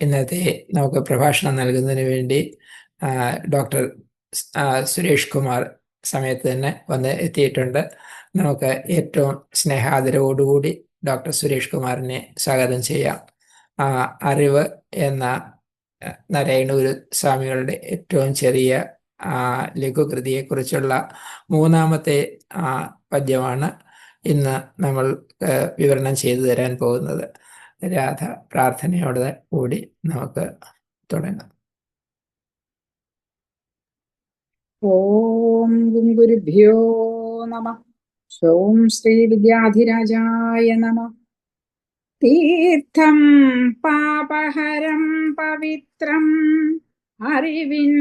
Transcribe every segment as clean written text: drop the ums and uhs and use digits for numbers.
ഇന്നത്തെ നമുക്ക് പ്രഭാഷണം നൽകുന്നതിന് വേണ്ടി ഡോക്ടർ സുരേഷ് കുമാർ സമയത്ത് തന്നെ വന്ന് എത്തിയിട്ടുണ്ട്. നമുക്ക് ഏറ്റവും സ്നേഹാദരവോടുകൂടി ഡോക്ടർ സുരേഷ് കുമാറിനെ സ്വാഗതം ചെയ്യാം. അറിവ് എന്ന നാരായണഗുരു സ്വാമികളുടെ ഏറ്റവും ചെറിയ ലഘുകൃതിയെക്കുറിച്ചുള്ള മൂന്നാമത്തെ പദ്യമാണ് ഇന്ന് നമ്മൾ വിവരണം ചെയ്തു തരാൻ പോകുന്നത്. രാധ പ്രാർത്ഥനയോടെ കൂടി നമുക്ക് തുടങ്ങാം. ഓം ഗുരുഭ്യോ നമഃ. ഓം ശ്രീ വിദ്യാധിരാജായ നമഃ. തീർത്ഥം പാപഹരം പവിത്രം അറിവിൻ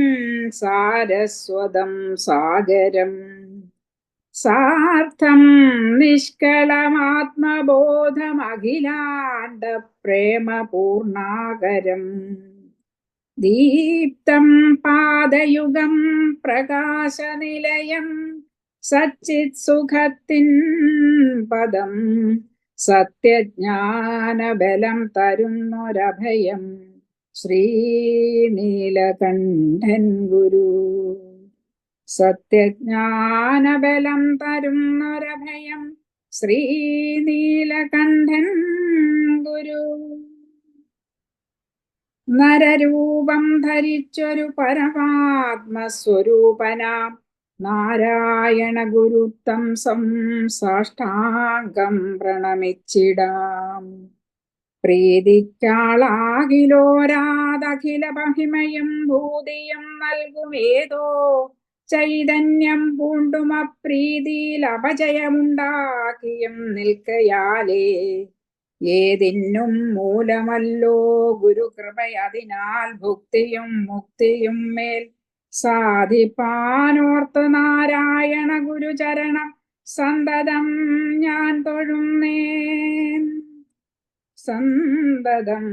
സാരസ്വതം സാഗരം സാർത്ഥം നിഷ്കളമാത്മബോധമഖിലാണ്ട പ്രേമപൂർണാകരം ദീപ്തം പാദയുഗം പ്രകാശനിലയം സച്ചിത് സുഖത്തിൻ പദം സത്യജ്ഞാനബലം തരുന്നൊരഭയം ശ്രീനീലകണ്ഠൻ ഗുരു. സത്യജ്ഞാനബലം തരുന്നൊരഭയം ശ്രീനീലകണ്ഠൻ ഗുരു. നരരൂപം ധരിച്ചൊരു പരമാത്മസ്വരൂപനാം നാരായണ ഗുരുത്തം സാഷ്ടാംഗം പ്രണമിച്ചിടാം. പ്രീതിക്കാളാകിലോരാതഖില മഹിമയും ഭൂതിയും നൽകുമേതോ ചൈതന്യം പൂണ്ടും അപ്രീതിയിൽ അപജയമുണ്ടാക്കിയും നിൽക്കയാലേ ഏതിനും മൂലമല്ലോ ഗുരുകൃപയതിനാൽ ഭുക്തിയും മുക്തിയും മേൽ സാധിപ്പാനോർത്ത് നാരായണ ഗുരുചരണം സന്തതം ഞാൻ തൊഴുന്നേൻ. സന്തതം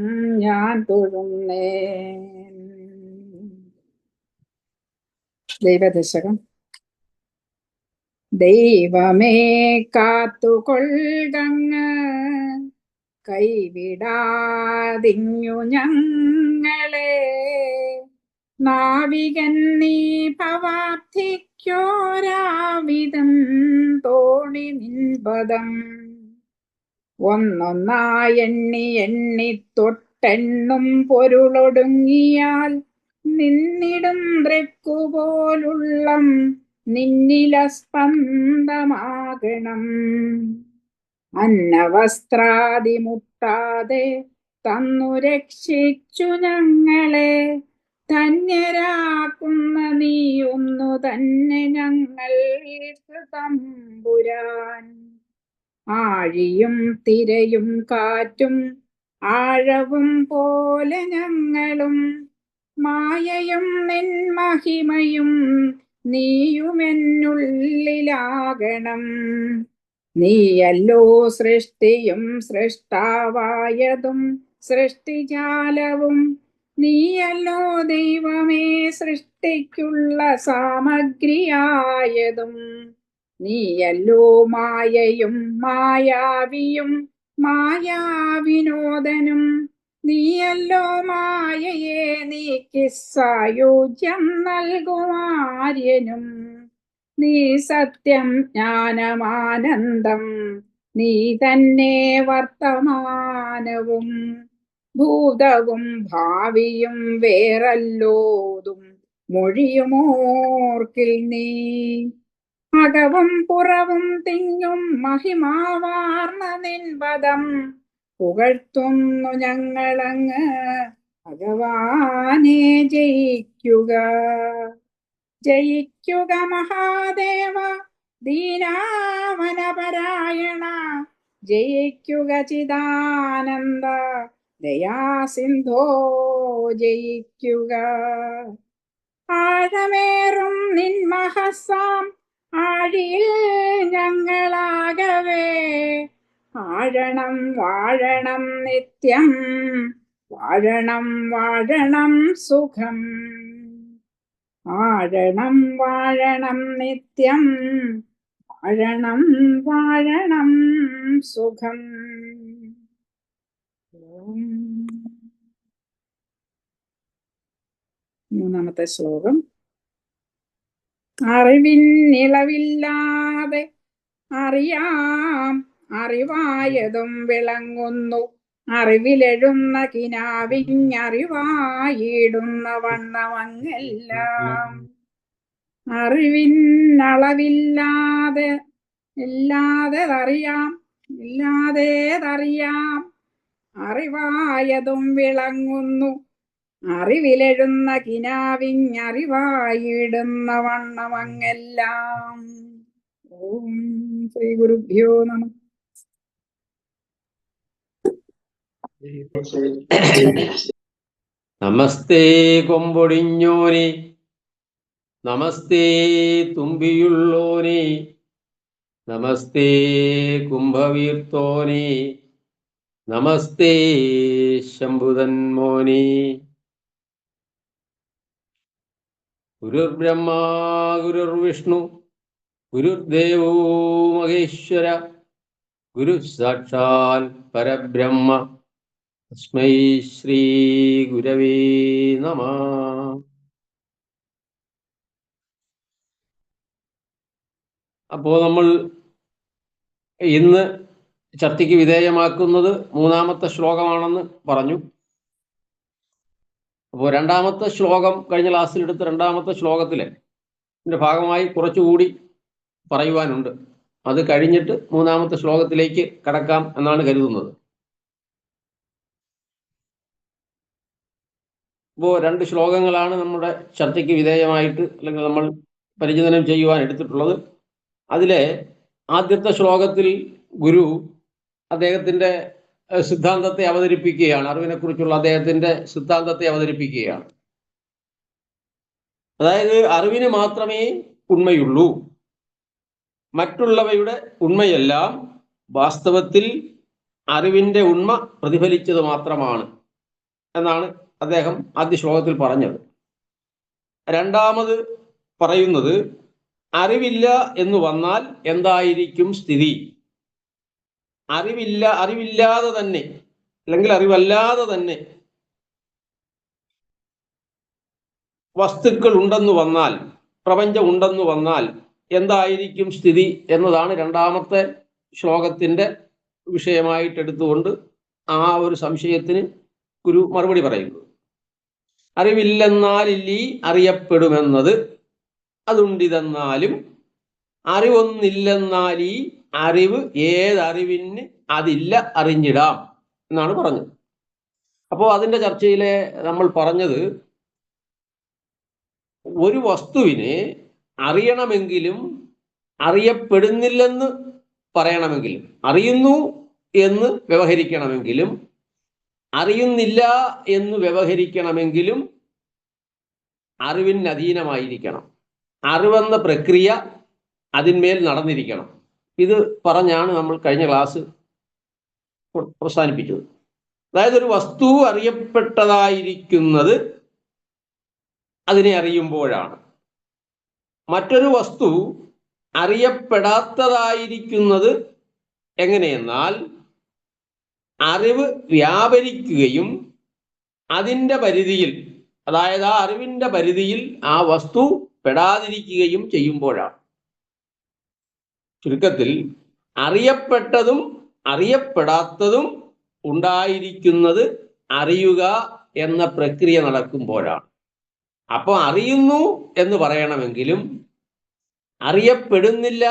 ഞാൻ തൊഴുന്നേൻ. ദൈവദശകം. ദൈവമേ കാത്തുകൊൾകങ്ങ് കൈവിടാതിങ്ങു ഞങ്ങളെ നാവികൻ നീ ഭവാബ്ധിക്കോരാവിധം തോണി നിൻപദം ഒന്നൊന്നായെണ്ണി എണ്ണി തൊട്ടെണ്ണും പൊരുളൊടുങ്ങിയാൽ നിന്നിടും ദൃക്കുപോലുള്ളം നിന്നിലസ്പന്ദമാകണം. അന്നവസ്ത്രാദിമുട്ടാതെ തന്നു രക്ഷിച്ചു ഞങ്ങളെ ധന്യരാക്കുന്ന നീ ഒന്നു തന്നെ ഞങ്ങൾക്ക് തമ്പുരാൻ. ആഴിയും തിരയും കാറ്റും ആഴവും പോലെ ഞങ്ങളും മായയും നിൻ മഹിമയും നീയുമെന്നുള്ളിലാകണം. നീയല്ലോ സൃഷ്ടിയും സൃഷ്ടാവായതും സൃഷ്ടിജാലവും നീയല്ലോ ദൈവമേ സൃഷ്ടിക്കുള്ള സാമഗ്രിയായതും നീയല്ലോ മായയും മായാവിയും മായാവിനോദനും നീയല്ലോ മായയെ നീക്കി സായുജ്യം നൽകുമാര്യനും. നീ സത്യം ജ്ഞാനമാനന്ദം നീ തന്നെ വർത്തമാനവും ഭൂതവും ഭാവിയും വേറല്ലോതും മൊഴിയുമോർക്കിൽ നീ. അകവും പുറവും തിങ്ങും മഹിമാവാർന്ന നിൻപദം പുകഴ്ത്തുന്നു ഞങ്ങളങ്ങ് ഭഗവാനെ. ജയിക്കുക ജയിക്കുക മഹാദേവ ദീനാവനപരായണ ജയിക്കുക ചിദാനന്ദ ദയാസിന്ധോ ജയിക്കുക. ആഴമേറും നിൻമഹസാം ആഴിയിൽ ഞങ്ങളാകവേ ആഴണം വാഴണം നിത്യം വാഴണം വാഴണം സുഖം. ആഴണം വാഴണം നിത്യം വാഴണം വാഴണം സുഖം. മൂന്നാമത്തെ ശ്ലോകം. അറിവിന്നിളവില്ലാതെ അറിയാം അറിവായതും വിളങ്ങുന്നു, അറിവിലെഴുന്ന കിനാവിഞ്ഞറിവായിടുന്ന വണ്ണമങ്ങെല്ലാം. അറിവിനളവില്ലാതെ ഇല്ലാതേതറിയാം അറിവായതും വിളങ്ങുന്നു, അറിവിലെഴുന്ന കിനാവിഞ്ഞറിവായിടുന്ന വണ്ണമങ്ങെല്ലാം. ഓം ശ്രീ ഗുരുഭ്യോ നമഃ. നമസ്തേ കൊമ്പൊടിഞ്ഞോനെ, നമസ്തേ തുമ്പിയുള്ളോനെ, നമസ്തേ കുംഭവീർത്തോനെ, നമസ്തേ ശംഭുതന്മോനെ. ഗുരുർബ്രഹ്മാ ഗുരുർവിഷ്ണു ഗുരുദേവോ മഹേശ്വര, ഗുരു സാക്ഷാൽ പരബ്രഹ്മ തസ്മൈ ശ്രീ ഗുരവേ നമഃ. അപ്പോൾ നമ്മൾ ഇന്ന് ചർച്ചയ്ക്ക് വിധേയമാക്കുന്നത് മൂന്നാമത്തെ ശ്ലോകമാണെന്ന് പറഞ്ഞു. അപ്പോൾ രണ്ടാമത്തെ ശ്ലോകം കഴിഞ്ഞ ക്ലാസ്സിലെടുത്ത രണ്ടാമത്തെ ശ്ലോകത്തിലെ ഭാഗമായി കുറച്ചുകൂടി പറയുവാനുണ്ട്. അത് കഴിഞ്ഞിട്ട് മൂന്നാമത്തെ ശ്ലോകത്തിലേക്ക് കടക്കാം എന്നാണ് കരുതുന്നത്. ഇപ്പോൾ രണ്ട് ശ്ലോകങ്ങളാണ് നമ്മുടെ ചർച്ചയ്ക്ക് വിധേയമായിട്ട് അല്ലെങ്കിൽ നമ്മൾ പരിചിതനം ചെയ്യുവാൻ എടുത്തിട്ടുള്ളത്. അതിലെ ആദ്യത്തെ ശ്ലോകത്തിൽ ഗുരു അദ്ദേഹത്തിൻ്റെ സിദ്ധാന്തത്തെ അവതരിപ്പിക്കുകയാണ്. അറിവിനെക്കുറിച്ചുള്ള അദ്ദേഹത്തിൻ്റെ സിദ്ധാന്തത്തെ അവതരിപ്പിക്കുകയാണ്. അതായത് അറിവിന് മാത്രമേ ഉണ്മയുള്ളൂ, മറ്റുള്ളവയുടെ ഉണ്മയെല്ലാം വാസ്തവത്തിൽ അറിവിൻ്റെ ഉണ്മ പ്രതിഫലിച്ചത് മാത്രമാണ് എന്നാണ് അദ്ദേഹം ആദ്യ ശ്ലോകത്തിൽ പറഞ്ഞത്. രണ്ടാമത് പറയുന്നത് അറിവില്ല എന്ന് വന്നാൽ എന്തായിരിക്കും സ്ഥിതി? അറിവില്ലാതെ തന്നെ അല്ലെങ്കിൽ അറിവല്ലാതെ തന്നെ വസ്തുക്കൾ ഉണ്ടെന്ന് വന്നാൽ, പ്രപഞ്ചം ഉണ്ടെന്ന് വന്നാൽ എന്തായിരിക്കും സ്ഥിതി എന്നതാണ് രണ്ടാമത്തെ ശ്ലോകത്തിൻ്റെ വിഷയമായിട്ട് എടുത്തുകൊണ്ട് ആ ഒരു സംശയത്തിന് ഗുരു മറുപടി പറയുന്നു. അറിവില്ലെന്നാലില്ലീ അറിയപ്പെടുമെന്നത്, അതുണ്ടിതെന്നാലും അറിവൊന്നില്ലെന്നാലീ അറിവ് ഏതറിവിന് അതില്ല അറിഞ്ഞിടാം എന്നാണ് പറഞ്ഞത്. അപ്പോൾ അതിൻ്റെ ചർച്ചയിലെ നമ്മൾ പറഞ്ഞത് ഒരു വസ്തുവിനെ അറിയണമെങ്കിലും അറിയപ്പെടുന്നില്ലെന്ന് പറയണമെങ്കിലും, അറിയുന്നു എന്ന് വ്യവഹരിക്കണമെങ്കിലും അറിയുന്നില്ല എന്ന് വ്യവഹരിക്കണമെങ്കിലും അറിവിന് അധീനമായിരിക്കണം. അറിവെന്ന പ്രക്രിയ അതിന്മേൽ നടന്നിരിക്കണം. ഇത് പറഞ്ഞാണ് നമ്മൾ കഴിഞ്ഞ ക്ലാസ് അവസാനിപ്പിച്ചത്. അതായത് ഒരു വസ്തു അറിയപ്പെട്ടതായിരിക്കുന്നത് അതിനെ അറിയുമ്പോഴാണ്. മറ്റൊരു വസ്തു അറിയപ്പെടാത്തതായിരിക്കുന്നത് എങ്ങനെയെന്നാൽ അറിവ് വ്യാപരിക്കുകയും അതിൻ്റെ പരിധിയിൽ, അതായത് ആ അറിവിൻ്റെ പരിധിയിൽ ആ വസ്തു പെടാതിരിക്കുകയും ചെയ്യുമ്പോഴാണ്. ചുരുക്കത്തിൽ അറിയപ്പെട്ടതും അറിയപ്പെടാത്തതും ഉണ്ടായിരിക്കുന്നത് അറിയുക എന്ന പ്രക്രിയ നടക്കുമ്പോഴാണ്. അപ്പോൾ അറിയുന്നു എന്ന് പറയണമെങ്കിലും അറിയപ്പെടുന്നില്ല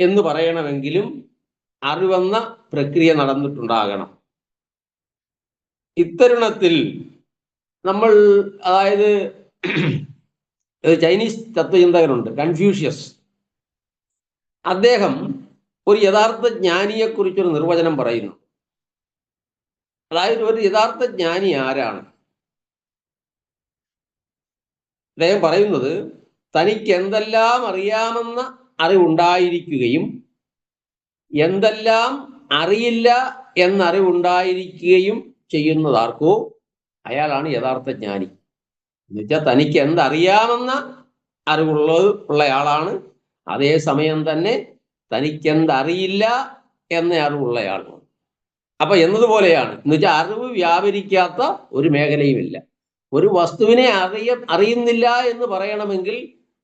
എന്ന് പറയണമെങ്കിലും അറിവെന്ന പ്രക്രിയ നടന്നിട്ടുണ്ടാകണം. ഇത്തരുണത്തിൽ നമ്മൾ, അതായത് ചൈനീസ് തത്വചിന്തകനുണ്ട് കൺഫ്യൂഷ്യസ്. അദ്ദേഹം ഒരു യഥാർത്ഥ ജ്ഞാനിയെക്കുറിച്ചൊരു നിർവചനം പറയുന്നു. അതായത് ഒരു യഥാർത്ഥ ജ്ഞാനി ആരാണ്? അദ്ദേഹം പറയുന്നത് തനിക്ക് എന്തെല്ലാം അറിയാമെന്ന അറിവുണ്ടായിരിക്കുകയും എന്തെല്ലാം അറിയില്ല എന്നറിവുണ്ടായിരിക്കുകയും ചെയ്യുന്നതാർക്കോ അയാളാണ് യഥാർത്ഥ ജ്ഞാനി. എന്നുവെച്ചാൽ തനിക്ക് എന്തറിയാമെന്ന ഉള്ളയാളാണ്, അതേസമയം തന്നെ തനിക്കെന്തറിയില്ല എന്ന അറിവുള്ളയാളാണ്. അപ്പൊ എന്നതുപോലെയാണ്. എന്നുവെച്ചാൽ അറിവ് വ്യാപരിക്കാത്ത ഒരു മേഖലയുമില്ല. ഒരു വസ്തുവിനെ അറിയുന്നില്ല എന്ന് പറയണമെങ്കിൽ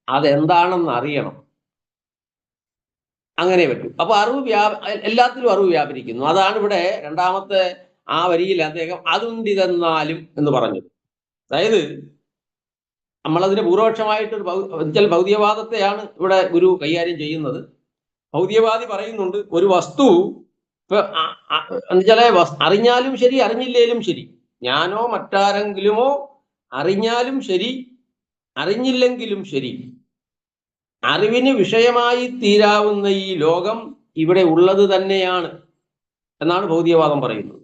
അതെന്താണെന്ന് അറിയണം. അങ്ങനെ പറ്റും. അപ്പൊ എല്ലാത്തിലും അറിവ് വ്യാപരിക്കുന്നു. അതാണ് ഇവിടെ രണ്ടാമത്തെ ആ വരിയിൽ അദ്ദേഹം അതുണ്ടിതെന്നാലും എന്ന് പറഞ്ഞത്. അതായത് നമ്മളതിന് പൂർവപക്ഷമായിട്ട് ഭൗതികവാദത്തെയാണ് ഇവിടെ ഗുരു കൈകാര്യം ചെയ്യുന്നത്. ഭൗതികവാദി പറയുന്നുണ്ട് ഒരു വസ്തു ഇപ്പൊ എന്നുവെച്ചാൽ അറിഞ്ഞാലും ശരി അറിഞ്ഞില്ലേലും ശരി, ഞാനോ മറ്റാരെങ്കിലുമോ അറിഞ്ഞാലും ശരി അറിഞ്ഞില്ലെങ്കിലും ശരി, അറിവിന് വിഷയമായി തീരാവുന്ന ഈ ലോകം ഇവിടെ ഉള്ളത് തന്നെയാണ് എന്നാണ് ഭൗതികവാദം പറയുന്നത്.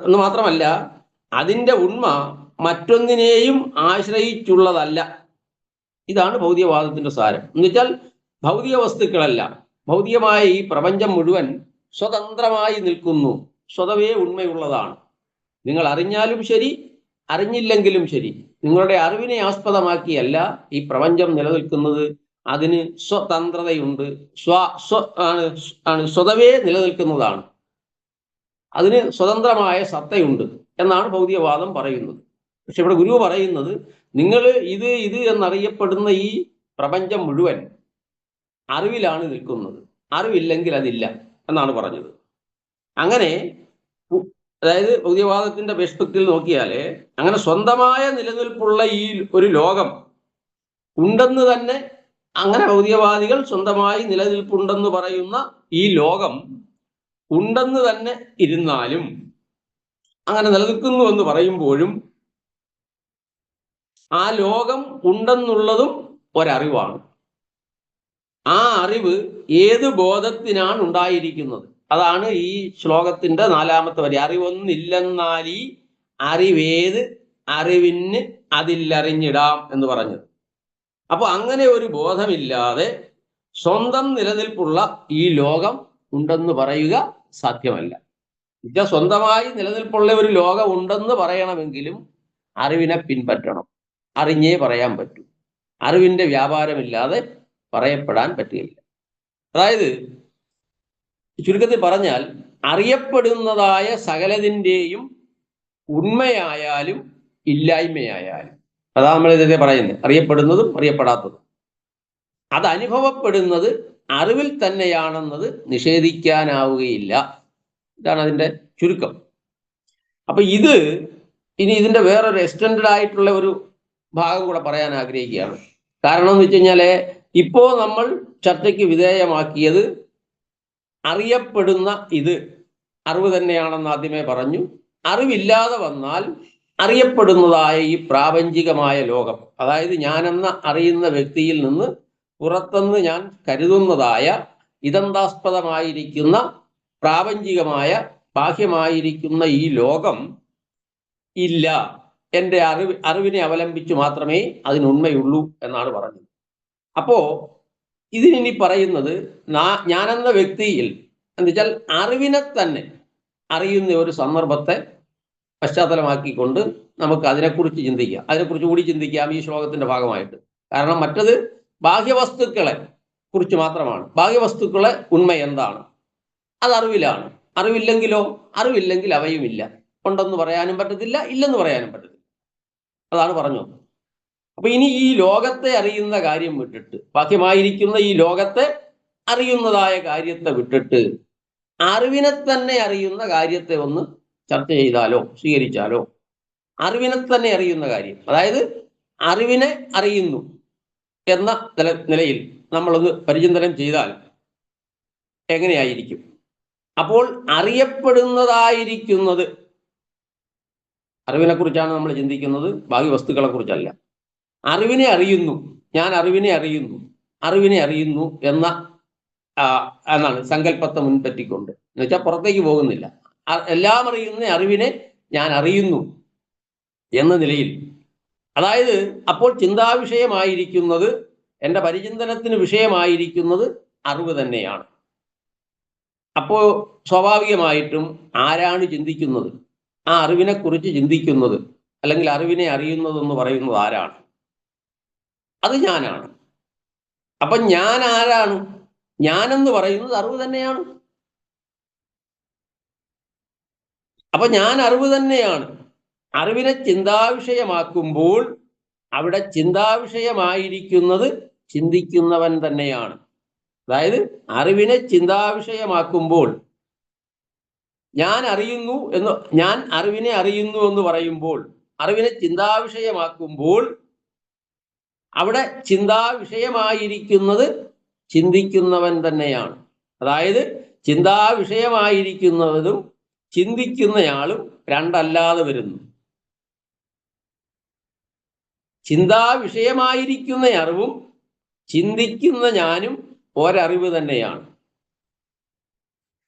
എന്ന് മാത്രമല്ല, അതിൻ്റെ ഉണ്മ മറ്റൊന്നിനെയും ആശ്രയിച്ചുള്ളതല്ല. ഇതാണ് ഭൗതികവാദത്തിന്റെ സാരം. എന്നുവെച്ചാൽ ഭൗതിക വസ്തുക്കളല്ല, ഭൗതികമായ ഈ പ്രപഞ്ചം മുഴുവൻ സ്വതന്ത്രമായി നിൽക്കുന്നു, സ്വതവേ ഉണ്മയുള്ളതാണ്. നിങ്ങൾ അറിഞ്ഞാലും ശരി അറിഞ്ഞില്ലെങ്കിലും ശരി, നിങ്ങളുടെ അറിവിനെ ആസ്പദമാക്കിയല്ല ഈ പ്രപഞ്ചം നിലനിൽക്കുന്നത്. അതിന് സ്വതന്ത്രതയുണ്ട്, സ്വതവേ നിലനിൽക്കുന്നതാണ്, അതിന് സ്വതന്ത്രമായ സത്തയുണ്ട് എന്നാണ് ഭൗതികവാദം പറയുന്നത്. പക്ഷെ ഇവിടെ ഗുരു പറയുന്നത് നിങ്ങൾ ഇത് എന്നറിയപ്പെടുന്ന ഈ പ്രപഞ്ചം മുഴുവൻ അറിവിലാണ് നിൽക്കുന്നത്, അറിവില്ലെങ്കിൽ അതില്ല എന്നാണ് പറഞ്ഞത്. അങ്ങനെ അതായത് ഭൗതികവാദത്തിന്റെ പെർസ്പെക്റ്റീവിൽ നോക്കിയാൽ അങ്ങനെ സ്വന്തമായ നിലനിൽപ്പുള്ള ഈ ഒരു ലോകം ഉണ്ടെന്ന് തന്നെ, അങ്ങനെ ഭൗതികവാദികൾ സ്വന്തമായി നിലനിൽപ്പുണ്ടെന്ന് പറയുന്ന ഈ ലോകം ഉണ്ടെന്ന് തന്നെ ഇരുന്നാലും, അങ്ങനെ നിലനിൽക്കുന്നു എന്ന് പറയുമ്പോഴും ആ ലോകം ഉണ്ടെന്നുള്ളതും ഒരറിവാണ്. ആ അറിവ് ഏത് ബോധത്തിനാണ് ഉണ്ടായിരിക്കുന്നത്? അതാണ് ഈ ശ്ലോകത്തിന്റെ 4-ാമത്തെ വരി. അറിവൊന്നില്ലെന്നാലീ അറിവേത് അറിവിന് അതില്ലറിഞ്ഞിടാം എന്ന് പറഞ്ഞത്. അപ്പൊ അങ്ങനെ ഒരു ബോധമില്ലാതെ സ്വന്തം നിലനിൽപ്പുള്ള ഈ ലോകം ഉണ്ടെന്ന് പറയുക സാധ്യമല്ല. സ്വന്തമായി നിലനിൽപ്പുള്ള ഒരു ലോകം ഉണ്ടെന്ന് പറയണമെങ്കിലും അറിവിനെ പിൻപറ്റണം, അറിഞ്ഞേ പറയാൻ പറ്റൂ. അറിവിന്റെ വ്യാപാരമില്ലാതെ പറയപ്പെടാൻ പറ്റുകയില്ല. അതായത് ചുരുക്കത്തിൽ പറഞ്ഞാൽ അറിയപ്പെടുന്നതായ സകലതിൻ്റെയും ഉണ്മയായാലും ഇല്ലായ്മയായാലും, അതാ നമ്മൾ ഇതേ പറയുന്നത്, അറിയപ്പെടുന്നതും അറിയപ്പെടാത്തതും, അത് അനുഭവപ്പെടുന്നത് അറിവിൽ തന്നെയാണെന്നത് നിഷേധിക്കാനാവുകയില്ല. ഇതാണ് അതിൻ്റെ ചുരുക്കം. അപ്പൊ ഇനി ഇതിന്റെ വേറൊരു എക്സ്റ്റൻഡഡ് ആയിട്ടുള്ള ഒരു ഭാഗം കൂടെ പറയാൻ ആഗ്രഹിക്കുകയാണ്. കാരണം എന്ന് വെച്ച് കഴിഞ്ഞാല് ഇപ്പോ നമ്മൾ ചർച്ചയ്ക്ക് വിധേയമാക്കിയത് അറിയപ്പെടുന്ന അറിവ് തന്നെയാണെന്ന് ആദ്യമേ പറഞ്ഞു. അറിവില്ലാതെ വന്നാൽ അറിയപ്പെടുന്നതായ ഈ പ്രാപഞ്ചികമായ ലോകം, അതായത് ഞാനെന്ന അറിയുന്ന വ്യക്തിയിൽ നിന്ന് പുറത്തുനിന്ന് ഞാൻ കരുതുന്നതായ ഇതന്താസ്പദമായിരിക്കുന്ന പ്രാപഞ്ചികമായ ബാഹ്യമായിരിക്കുന്ന ഈ ലോകം ഇല്ല, എൻ്റെ അറിവിനെ അവലംബിച്ച് മാത്രമേ അതിനുണ്മയുള്ളൂ എന്നാണ് പറഞ്ഞത്. അപ്പോ ഇതിനി പറയുന്നത് ഞാനെന്ന വ്യക്തിയിൽ എന്നുവെച്ചാൽ അറിവിനെ തന്നെ അറിയുന്ന ഒരു സന്ദർഭത്തെ പശ്ചാത്തലമാക്കിക്കൊണ്ട് നമുക്ക് അതിനെക്കുറിച്ച് ചിന്തിക്കാം, അതിനെക്കുറിച്ച് കൂടി ചിന്തിക്കാം ഈ ശ്ലോകത്തിന്റെ ഭാഗമായിട്ട്. കാരണം മറ്റത് ബാഹ്യവസ്തുക്കളെ കുറിച്ച് മാത്രമാണ്. ബാഹ്യവസ്തുക്കളെ ഉണ്മ എന്താണ്? അത് അറിവിലാണ്. അറിവില്ലെങ്കിലോ? അറിവില്ലെങ്കിൽ അവയുമില്ല. ഉണ്ടെന്ന് പറയാനും പറ്റത്തില്ല, ഇല്ലെന്ന് പറയാനും പറ്റത്തില്ല. അതാണ് പറഞ്ഞു. അപ്പൊ ഇനി ഈ ലോകത്തെ അറിയുന്ന കാര്യം വിട്ടിട്ട്, ബാഹ്യമായിരിക്കുന്ന ഈ ലോകത്തെ അറിയുന്നതായ കാര്യത്തെ വിട്ടിട്ട് അറിവിനെ തന്നെ അറിയുന്ന കാര്യത്തെ ഒന്ന് ചർച്ച ചെയ്താലോ, സ്വീകരിച്ചാലോ? അറിവിനെ തന്നെ അറിയുന്ന കാര്യം, അതായത് അറിവിനെ അറിയുന്നു എന്ന നിലയിൽ നമ്മളൊന്ന് പരിചിന്തനം ചെയ്താൽ എങ്ങനെയായിരിക്കും? അപ്പോൾ അറിയപ്പെടുന്നതായിരിക്കുന്നത് അറിവിനെ കുറിച്ചാണ് നമ്മൾ ചിന്തിക്കുന്നത്, ബാഹ്യ വസ്തുക്കളെ കുറിച്ചല്ല. അറിവിനെ അറിയുന്നു, ഞാൻ അറിവിനെ അറിയുന്നു എന്നാണ് സങ്കല്പത്തെ മുൻപറ്റിക്കൊണ്ട്. എന്ന് വെച്ചാൽ പുറത്തേക്ക് പോകുന്നില്ല, എല്ലാം അറിയുന്ന അറിവിനെ ഞാൻ അറിയുന്നു എന്ന നിലയിൽ. അതായത് അപ്പോൾ ചിന്താവിഷയമായിരിക്കുന്നത്, എൻ്റെ പരിചിന്തനത്തിന് വിഷയമായിരിക്കുന്നത് അറിവ് തന്നെയാണ്. അപ്പോൾ സ്വാഭാവികമായിട്ടും ആരാണ് ചിന്തിക്കുന്നത്? ആ അറിവിനെ കുറിച്ച് ചിന്തിക്കുന്നത് അല്ലെങ്കിൽ അറിവിനെ അറിയുന്നതെന്ന് പറയുന്നത് ആരാണ്? അത് ഞാനാണ്. അപ്പൊ ഞാൻ ആരാണ്? ഞാനെന്ന് പറയുന്നത് അറിവ് തന്നെയാണ്. അപ്പൊ ഞാൻ അറിവ് തന്നെയാണ്. അറിവിനെ ചിന്താവിഷയമാക്കുമ്പോൾ അവിടെ ചിന്താവിഷയമായിരിക്കുന്നത് ചിന്തിക്കുന്നവൻ തന്നെയാണ്. അതായത് അറിവിനെ ചിന്താവിഷയമാക്കുമ്പോൾ ഞാൻ അറിവിനെ അറിയുന്നു എന്ന് പറയുമ്പോൾ, അറിവിനെ ചിന്താവിഷയമാക്കുമ്പോൾ അവിടെ ചിന്താവിഷയമായിരിക്കുന്നത് ചിന്തിക്കുന്നവൻ തന്നെയാണ്. അതായത് ചിന്താവിഷയമായിരിക്കുന്നതും ചിന്തിക്കുന്നയാളും രണ്ടല്ലാതെ വരുന്നു. ചിന്താവിഷയമായിരിക്കുന്ന അറിവും ചിന്തിക്കുന്ന ഞാനും ഒരറിവ് തന്നെയാണ്.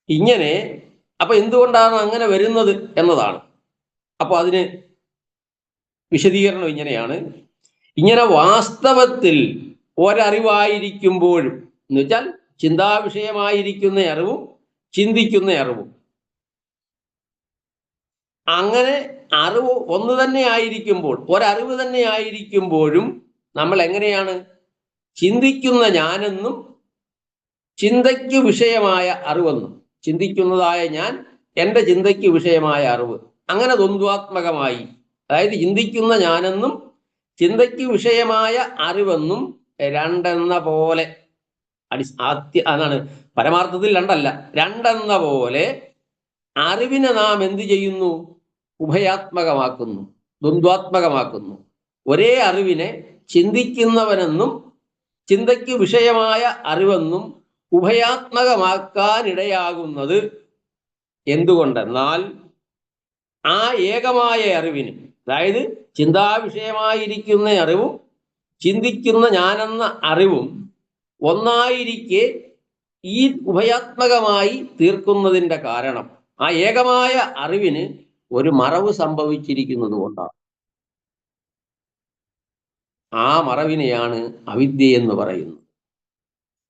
ഇങ്ങനെ അപ്പൊ എന്തുകൊണ്ടാണ് അങ്ങനെ വരുന്നത് എന്നതാണ്. അപ്പൊ അതിന് വിശദീകരണം ഇങ്ങനെയാണ്. ഇങ്ങനെ വാസ്തവത്തിൽ ഒരറിവായിരിക്കുമ്പോഴും, എന്ന് വെച്ചാൽ ചിന്താവിഷയമായിരിക്കുന്ന അറിവും ചിന്തിക്കുന്ന അറിവും, അങ്ങനെ അറിവ് ഒന്ന് തന്നെ ആയിരിക്കുമ്പോൾ, ഒരറിവ് തന്നെ ആയിരിക്കുമ്പോഴും നമ്മൾ എങ്ങനെയാണ് ചിന്തിക്കുന്ന ഞാനെന്നും ചിന്തയ്ക്ക് വിഷയമായ അറിവെന്നും, ചിന്തിക്കുന്നതായ ഞാൻ എൻ്റെ ചിന്തയ്ക്ക് വിഷയമായ അറിവ്, അങ്ങനെ ദ്വന്ദ്വാത്മകമായി, അതായത് ചിന്തിക്കുന്ന ഞാനെന്നും ചിന്തയ്ക്ക് വിഷയമായ അറിവെന്നും രണ്ടെന്ന പോലെ, അതാണ് പരമാർത്ഥത്തിൽ രണ്ടല്ല, രണ്ടെന്ന പോലെ അറിവിനെ നാം എന്ത് ചെയ്യുന്നു? ഉഭയാത്മകമാക്കുന്നു, ദ്വന്ദ്വാത്മകമാക്കുന്നു. ഒരേ അറിവിനെ ചിന്തിക്കുന്നവനെന്നും ചിന്തയ്ക്ക് വിഷയമായ അറിവെന്നും ഉഭയാത്മകമാക്കാനിടയാകുന്നത് എന്തുകൊണ്ടെന്നാൽ ആ ഏകമായ അറിവിന്, അതായത് ചിന്താവിഷയമായിരിക്കുന്ന അറിവും ചിന്തിക്കുന്ന ഞാനെന്ന അറിവും ഒന്നായിരിക്കെ ഈ ഉഭയാത്മകമായി തീർക്കുന്നതിൻ്റെ കാരണം ആ ഏകമായ അറിവിന് ഒരു മറവ് സംഭവിച്ചിരിക്കുന്നത് കൊണ്ടാണ്. ആ മറവിനെയാണ് അവിദ്യ എന്ന് പറയുന്നത്.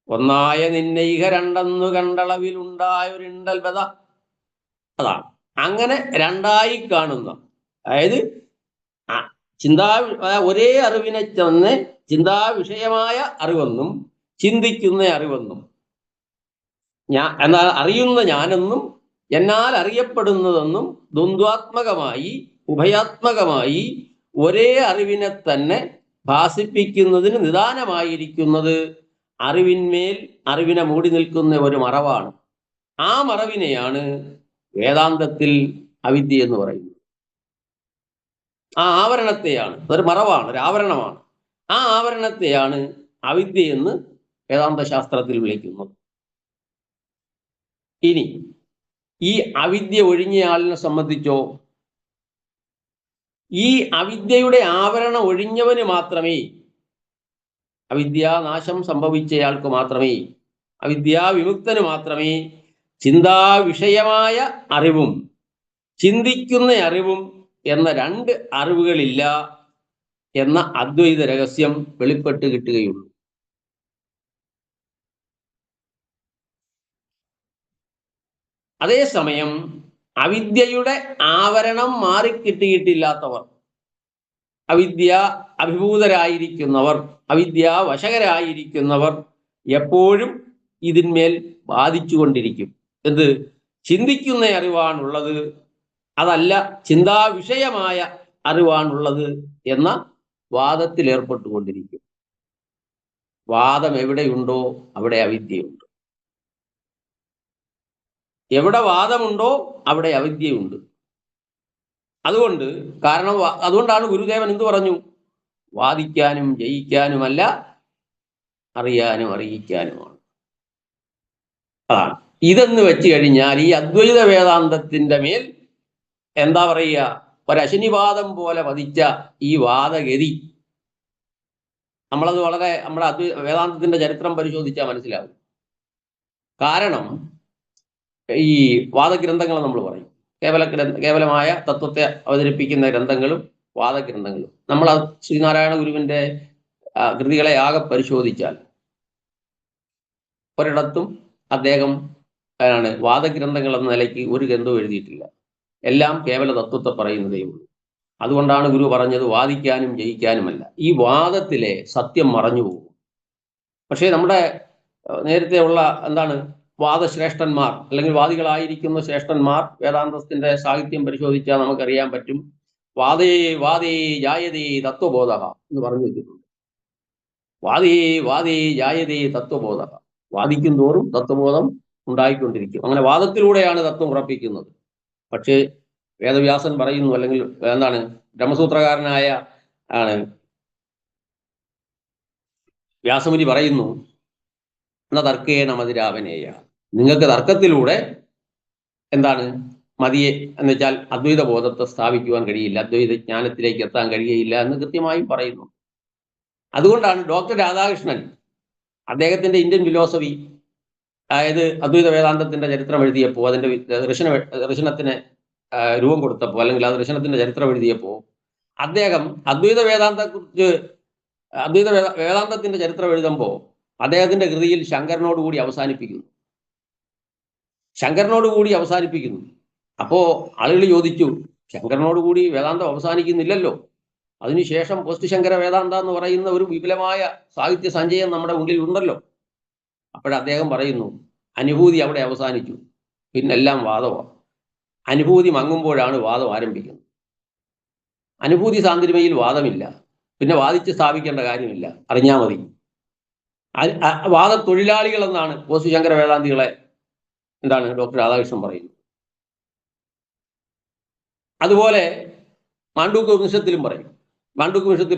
ഒന്നായ നിന്നൈക രണ്ടെന്നു കണ്ടളവിലുണ്ടായൊരിണ്ടൽബത, അതാണ് അങ്ങനെ രണ്ടായി കാണുന്ന, അതായത് ഒരേ അറിവിനെ തന്നെ ചിന്താവിഷയമായ അറിവെന്നും ചിന്തിക്കുന്ന അറിവെന്നും, എന്നാൽ അറിയുന്ന ഞാനെന്നും എന്നാൽ അറിയപ്പെടുന്നതെന്നും ദ്വന്ദ്വാത്മകമായി ഉഭയാത്മകമായി ഒരേ അറിവിനെ തന്നെ ഭാസിപ്പിക്കുന്നതിന് നിദാനമായിരിക്കുന്നത് അറിവിന്മേൽ അറിവിനെ മൂടി നിൽക്കുന്ന ഒരു മറവാണ്. ആ മറവിനെയാണ് വേദാന്തത്തിൽ അവിദ്യ എന്ന് പറയുന്നത്. ആ ആവരണത്തെയാണ്, അതൊരു മറവാണ്, ഒരു ആവരണമാണ്. ആ ആവരണത്തെയാണ് അവിദ്യ എന്ന് വേദാന്ത ശാസ്ത്രത്തിൽ വിളിക്കുന്നത്. ഇനി ഈ അവിദ്യ ഒഴിഞ്ഞയാളിനെ സംബന്ധിച്ചോ, ഈ അവിദ്യയുടെ ആവരണം ഒഴിഞ്ഞവന് മാത്രമേ, അവിദ്യാനാശം സംഭവിച്ചയാൾക്ക് മാത്രമേ, അവിദ്യാവിമുക്തന് മാത്രമേ ചിന്താവിഷയമായ അറിവും ചിന്തിക്കുന്ന അറിവും എന്ന രണ്ട് അറിവുകളില്ല എന്ന അദ്വൈത രഹസ്യം വെളിപ്പെട്ട് കിട്ടുകയുള്ളൂ. അതേസമയം അവിദ്യയുടെ ആവരണം മാറിക്കിട്ടിയിട്ടില്ലാത്തവർ, അവിദ്യ അഭിഭൂതരായിരിക്കുന്നവർ, അവിദ്യാവശകരായിരിക്കുന്നവർ എപ്പോഴും ഇതിന്മേൽ ബാധിച്ചുകൊണ്ടിരിക്കും. എന്ത്? ചിന്തിക്കുന്ന അറിവാണുള്ളത്, അതല്ല ചിന്താവിഷയമായ അറിവാണുള്ളത് എന്ന വാദത്തിൽ ഏർപ്പെട്ടുകൊണ്ടിരിക്കും. വാദം എവിടെയുണ്ടോ അവിടെ അവിദ്യയുണ്ട്. എവിടെ വാദമുണ്ടോ അവിടെ അവിദ്യയുണ്ട്. അതുകൊണ്ടാണ് ഗുരുദേവൻ എന്ത് പറഞ്ഞു? വാദിക്കാനും ജയിക്കാനുമല്ല, അറിയാനും അറിയിക്കാനുമാണ്. അതാണ് ഇതെന്ന് വെച്ച് കഴിഞ്ഞാൽ ഈ അദ്വൈത വേദാന്തത്തിന്റെ മേൽ എന്താ പറയുക, ഒരശനിവാദം പോലെ പതിച്ച ഈ വാദഗതി നമ്മളത് നമ്മുടെ വേദാന്തത്തിന്റെ ചരിത്രം പരിശോധിച്ചാൽ മനസ്സിലാകും. കാരണം ഈ വാദഗ്രന്ഥങ്ങൾ നമ്മൾ പറയും, കേവലമായ തത്വത്തെ അവതരിപ്പിക്കുന്ന ഗ്രന്ഥങ്ങളും വാദഗ്രന്ഥങ്ങളും. നമ്മൾ ശ്രീനാരായണ ഗുരുവിന്റെ കൃതികളെ ആകെ പരിശോധിച്ചാൽ ഒരിടത്തും അദ്ദേഹം വാദഗ്രന്ഥങ്ങൾ എന്ന നിലയ്ക്ക് ഒരു ഗ്രന്ഥവും എഴുതിയിട്ടില്ല. എല്ലാം കേവല തത്വത്തെ പറയുന്നതേ ഉള്ളൂ. അതുകൊണ്ടാണ് ഗുരു പറഞ്ഞത് വാദിക്കാനും ജയിക്കാനുമല്ല. ഈ വാദത്തിലെ സത്യം മറഞ്ഞു പോകും. പക്ഷേ നമ്മുടെ നേരത്തെ ഉള്ള വാദശ്രേഷ്ഠന്മാർ അല്ലെങ്കിൽ വാദികളായിരിക്കുന്ന ശ്രേഷ്ഠന്മാർ വേദാന്തത്തിന്റെ സാഹിത്യം പരിശോധിച്ചാൽ നമുക്കറിയാൻ പറ്റും. വാദേ വാദേ ജായതേ തത്വബോധ എന്ന് പറഞ്ഞു വെച്ചിട്ടുണ്ട്. വാദേ വാദേ ജായതേ തത്വബോധ, വാദിക്കും തോറും തത്വബോധം ഉണ്ടായിക്കൊണ്ടിരിക്കും. അങ്ങനെ വാദത്തിലൂടെയാണ് തത്വം ഉറപ്പിക്കുന്നത്. പക്ഷേ വേദവ്യാസൻ പറയുന്നു, അല്ലെങ്കിൽ എന്താണ് ബ്രഹ്മസൂത്രകാരനായ ആണ് വ്യാസമുനി പറയുന്നു, എന്ന തർക്കേണ മതിരാവനേയ, നിങ്ങൾക്ക് തർക്കത്തിലൂടെ എന്താണ് മതിയെ എന്ന് വെച്ചാൽ അദ്വൈത ബോധത്തെ സ്ഥാപിക്കുവാൻ കഴിയില്ല, അദ്വൈത ജ്ഞാനത്തിലേക്ക് എത്താൻ കഴിയുകയില്ല എന്ന് കൃത്യമായും പറയുന്നു. അതുകൊണ്ടാണ് ഡോക്ടർ രാധാകൃഷ്ണൻ അദ്ദേഹത്തിന്റെ ഇന്ത്യൻ ഫിലോസഫി, അതായത് അദ്വൈത വേദാന്തത്തിന്റെ ചരിത്രം എഴുതിയപ്പോൾ, അതിന്റെ ദർശനത്തിന് രൂപം കൊടുത്തപ്പോൾ, അല്ലെങ്കിൽ ആ ദർശനത്തിന്റെ ചരിത്രം എഴുതിയപ്പോൾ അദ്ദേഹം അദ്വൈത വേദാന്തത്തിന്റെ ചരിത്രം എഴുതുമ്പോൾ അദ്ദേഹത്തിന്റെ കൃതിയിൽ ശങ്കരനോടുകൂടി അവസാനിപ്പിക്കുന്നു. അപ്പോ ആളുകൾ ചോദിച്ചു, ശങ്കരനോടുകൂടി വേദാന്തം അവസാനിക്കുന്നില്ലല്ലോ, അതിനുശേഷം പോസ്റ്റ് ശങ്കര വേദാന്ത എന്ന് പറയുന്ന ഒരു വിപുലമായ സാഹിത്യ സഞ്ചയം നമ്മുടെ മുന്നിൽ ഉണ്ടല്ലോ. അപ്പോഴദ്ദേഹം പറയുന്നു, അനുഭൂതി അവിടെ അവസാനിച്ചു, പിന്നെല്ലാം വാദമാണ്. അനുഭൂതി മങ്ങുമ്പോഴാണ് വാദം ആരംഭിക്കുന്നത്. അനുഭൂതി സാന്ദ്രമയിൽ വാദമില്ല, പിന്നെ വാദിച്ച് സ്ഥാപിക്കേണ്ട കാര്യമില്ല, അറിഞ്ഞാൽ മതി. വാദ തൊഴിലാളികൾ എന്നാണ് പോസ്റ്റ് ശങ്കര വേദാന്തികളെ എന്താണ് ഡോക്ടർ രാധാകൃഷ്ണൻ പറയുന്നത്. അതുപോലെ മാണ്ഡൂക്യ ഉപനിഷത്തിലും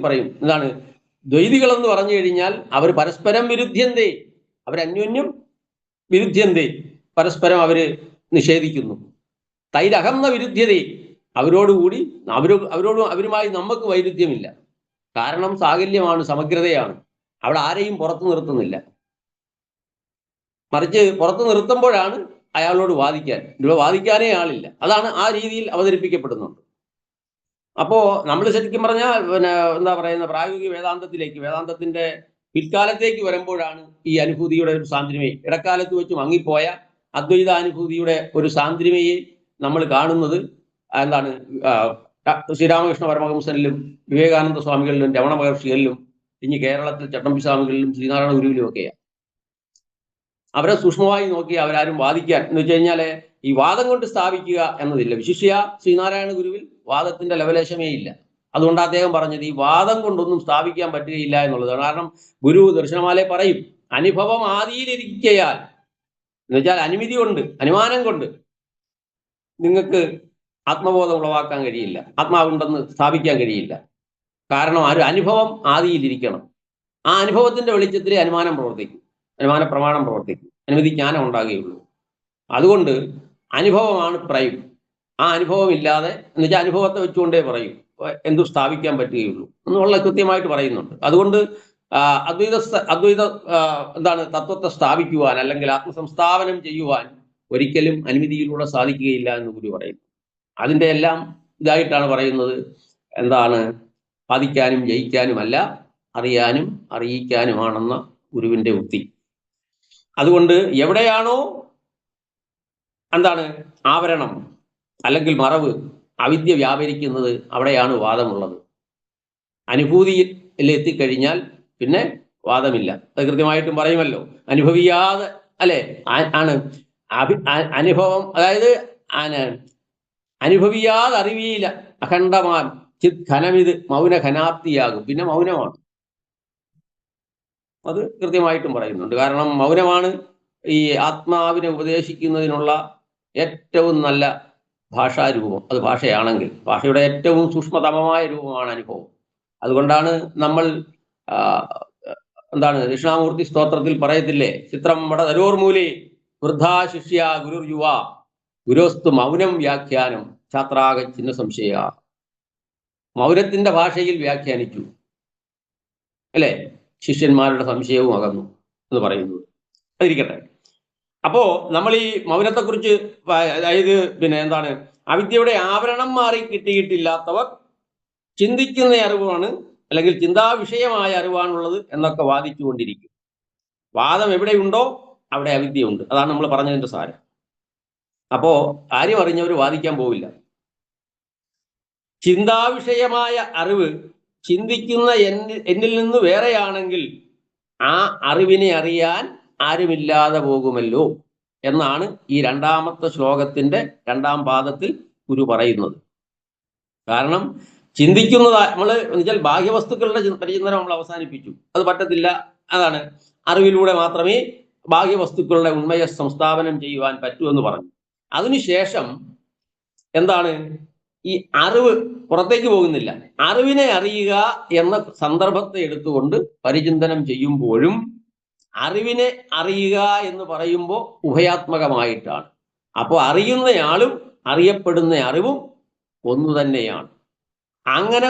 പറയും എന്താണ്, ദ്വൈതികൾ എന്ന് പറഞ്ഞു കഴിഞ്ഞാൽ അവർ പരസ്പരം വിരുദ്ധ്യന്തേ, അവരന്യോന്യം വിരുദ്ധ്യന്തേ, പരസ്പരം അവര് നിഷേധിക്കുന്നു. തൈരഹംന വിരുദ്ധ്യതേ, അവരുമായി നമുക്ക് വൈരുദ്ധ്യമില്ല. കാരണം സാകല്യമാണ്, സമഗ്രതയാണ്. അവിടെ ആരെയും പുറത്തു നിർത്തുന്നില്ല. മറിച്ച് പുറത്തു നിർത്തുമ്പോഴാണ് അയാളോട് വാദിക്കാനേ ആളില്ല. അതാണ് ആ രീതിയിൽ അവതരിപ്പിക്കപ്പെടുന്നുണ്ട്. അപ്പോ നമ്മൾ ശരിക്കും പറഞ്ഞാൽ എന്താ പറയുന്ന പ്രായോഗിക വേദാന്തത്തിന്റെ പിൽക്കാലത്തേക്ക് വരുമ്പോഴാണ് ഈ അനുഭൂതിയുടെ ഒരു സാന്ദ്രമയെ, ഇടക്കാലത്ത് വെച്ച് മങ്ങിപ്പോയ അദ്വൈതാനുഭൂതിയുടെ ഒരു സാന്ദ്രമയെ നമ്മൾ കാണുന്നത് എന്താണ് ശ്രീരാമകൃഷ്ണ പരമഹംസനിലും വിവേകാനന്ദ സ്വാമികളിലും രമണ മഹർഷികളിലും ഇനി കേരളത്തിൽ ചട്ടമ്പി സ്വാമികളിലും ശ്രീനാരായണ ഗുരുവിലും ഒക്കെയാണ്. അവരെ സൂക്ഷ്മമായി നോക്കി അവരാരും വാദിക്കാൻ എന്ന് വെച്ച് കഴിഞ്ഞാല് ഈ വാദം കൊണ്ട് സ്ഥാപിക്കുക എന്നതില്ല. വിശിഷ്യ ശ്രീനാരായണ ഗുരുവിൽ വാദത്തിന്റെ ലവലേശമേ ഇല്ല. അതുകൊണ്ട് അദ്ദേഹം പറഞ്ഞത് ഈ വാദം കൊണ്ടൊന്നും സ്ഥാപിക്കാൻ പറ്റുകയില്ല എന്നുള്ളതാണ്. കാരണം ഗുരു ദർശനമാലെ പറയും, അനുഭവം ആദിയിലിരിക്കയാൽ എന്ന് വെച്ചാൽ അനുമതി കൊണ്ട്, അനുമാനം കൊണ്ട് നിങ്ങൾക്ക് ആത്മബോധം ഉളവാക്കാൻ കഴിയില്ല, ആത്മാവുണ്ടെന്ന് സ്ഥാപിക്കാൻ കഴിയില്ല. കാരണം ആ ഒരു അനുഭവം ആദിയിലിരിക്കണം. ആ അനുഭവത്തിന്റെ വെളിച്ചത്തിലെ അനുമാന പ്രമാണം പ്രവർത്തിക്കും, അനുമതി ജ്ഞാനം ഉണ്ടാകുകയുള്ളൂ. അതുകൊണ്ട് അനുഭവമാണ് പറയും. ആ അനുഭവം ഇല്ലാതെ എന്ന് വെച്ചാൽ അനുഭവത്തെ വെച്ചുകൊണ്ടേ പറയും എന്തു സ്ഥാപിക്കാൻ പറ്റുകയുള്ളൂ എന്നുള്ള കൃത്യമായിട്ട് പറയുന്നുണ്ട്. അതുകൊണ്ട് അദ്വൈത എന്താണ് തത്വത്തെ സ്ഥാപിക്കുവാൻ അല്ലെങ്കിൽ ആത്മസംസ്ഥാപനം ചെയ്യുവാൻ ഒരിക്കലും അനുമതിയിലൂടെ സാധിക്കുകയില്ല എന്ന് ഗുരു പറയുന്നു. അതിൻ്റെ എല്ലാം ഇതായിട്ടാണ് പറയുന്നത്, എന്താണ് വാദിക്കാനും ജയിക്കാനുമല്ല, അറിയാനും അറിയിക്കാനുമാണെന്ന ഗുരുവിൻ്റെ ഉക്തി. അതുകൊണ്ട് എവിടെയാണോ എന്താണ് ആവരണം അല്ലെങ്കിൽ മറവ്, അവിദ്യ വ്യാപരിക്കുന്നത്, അവിടെയാണ് വാദമുള്ളത്. അനുഭൂതിയിൽ എത്തിക്കഴിഞ്ഞാൽ പിന്നെ വാദമില്ല. അത് കൃത്യമായിട്ടും പറയുമല്ലോ, അനുഭവിയാതെ അല്ലെ ആണ് അനുഭവം, അതായത് അനുഭവിയാതെ അറിവിയില്ല അഖണ്ഡമാൻ ചിത് ഘനമിത് മൗന ഘനാപ്തിയാകും. പിന്നെ മൗനമാണ്. അത് കൃത്യമായിട്ടും പറയുന്നുണ്ട്. കാരണം മൗനമാണ് ഈ ആത്മാവിനെ ഉപദേശിക്കുന്നതിനുള്ള ഏറ്റവും നല്ല ഭാഷാരൂപം. അത് ഭാഷയാണെങ്കിൽ ഭാഷയുടെ ഏറ്റവും സൂക്ഷ്മതമമായ രൂപമാണ് അനുഭവം. അതുകൊണ്ടാണ് നമ്മൾ എന്താണ് ദക്ഷിണാമൂർത്തി സ്തോത്രത്തിൽ പറയത്തില്ലേ, ചിത്രം വട തരോർമൂലേ വൃദ്ധാ ശിഷ്യ ഗുരുർ യുവ ഗുരോസ്തു മൗനം വ്യാഖ്യാനം ഛാത്രാക ചിഹ്ന സംശയ. മൗനത്തിന്റെ ഭാഷയിൽ വ്യാഖ്യാനിച്ചു അല്ലെ, ശിഷ്യന്മാരുടെ സംശയവും അകന്നു എന്ന് പറയുന്നത്. അതിരിക്കട്ടെ. അപ്പോ നമ്മൾ ഈ മൗനത്തെക്കുറിച്ച്, അതായത് പിന്നെ എന്താണ്, അവിദ്യയുടെ ആവരണം മാറി കിട്ടിയിട്ടില്ലാത്തവർ ചിന്തിക്കുന്ന അറിവാണ് അല്ലെങ്കിൽ ചിന്താവിഷയമായ അറിവാണുള്ളത് എന്നൊക്കെ വാദിച്ചുകൊണ്ടിരിക്കും. വാദം എവിടെയുണ്ടോ അവിടെ അവിദ്യയുണ്ട്. അതാണ് നമ്മൾ പറഞ്ഞതിന്റെ സാരം. അപ്പോ കാര്യം അറിഞ്ഞവർ വാദിക്കാൻ പോവില്ല. ചിന്താവിഷയമായ അറിവ് ചിന്തിക്കുന്ന എന്നിൽ നിന്ന് വേറെയാണെങ്കിൽ ആ അറിവിനെ അറിയാൻ ആരുമില്ലാതെ പോകുമല്ലോ എന്നാണ് ഈ രണ്ടാമത്തെ ശ്ലോകത്തിന്റെ രണ്ടാം പാദത്തിൽ ഗുരു പറയുന്നത്. കാരണം ചിന്തിക്കുന്നത് നമ്മൾ എന്നുവെച്ചാൽ ബാഹ്യവസ്തുക്കളുടെ പരിചിന്തനം നമ്മൾ അവസാനിപ്പിച്ചു. അത് പറ്റത്തില്ല. അതാണ് അറിവിലൂടെ മാത്രമേ ബാഹ്യവസ്തുക്കളുടെ ഉണ്മയെ സംസ്ഥാപനം ചെയ്യുവാൻ പറ്റൂ എന്ന് പറഞ്ഞു. അതിനുശേഷം എന്താണ് ഈ അറിവ് പുറത്തേക്ക് പോകുന്നില്ല. അറിവിനെ അറിയുക എന്ന സന്ദർഭത്തെ എടുത്തുകൊണ്ട് പരിചിന്തനം ചെയ്യുമ്പോഴും അറിവിനെ അറിയുക എന്ന് പറയുമ്പോൾ ഉഭയാത്മകമായിട്ടാണ്. അപ്പോൾ അറിയുന്നയാളും അറിയപ്പെടുന്ന അറിവും ഒന്നു തന്നെയാണ്. അങ്ങനെ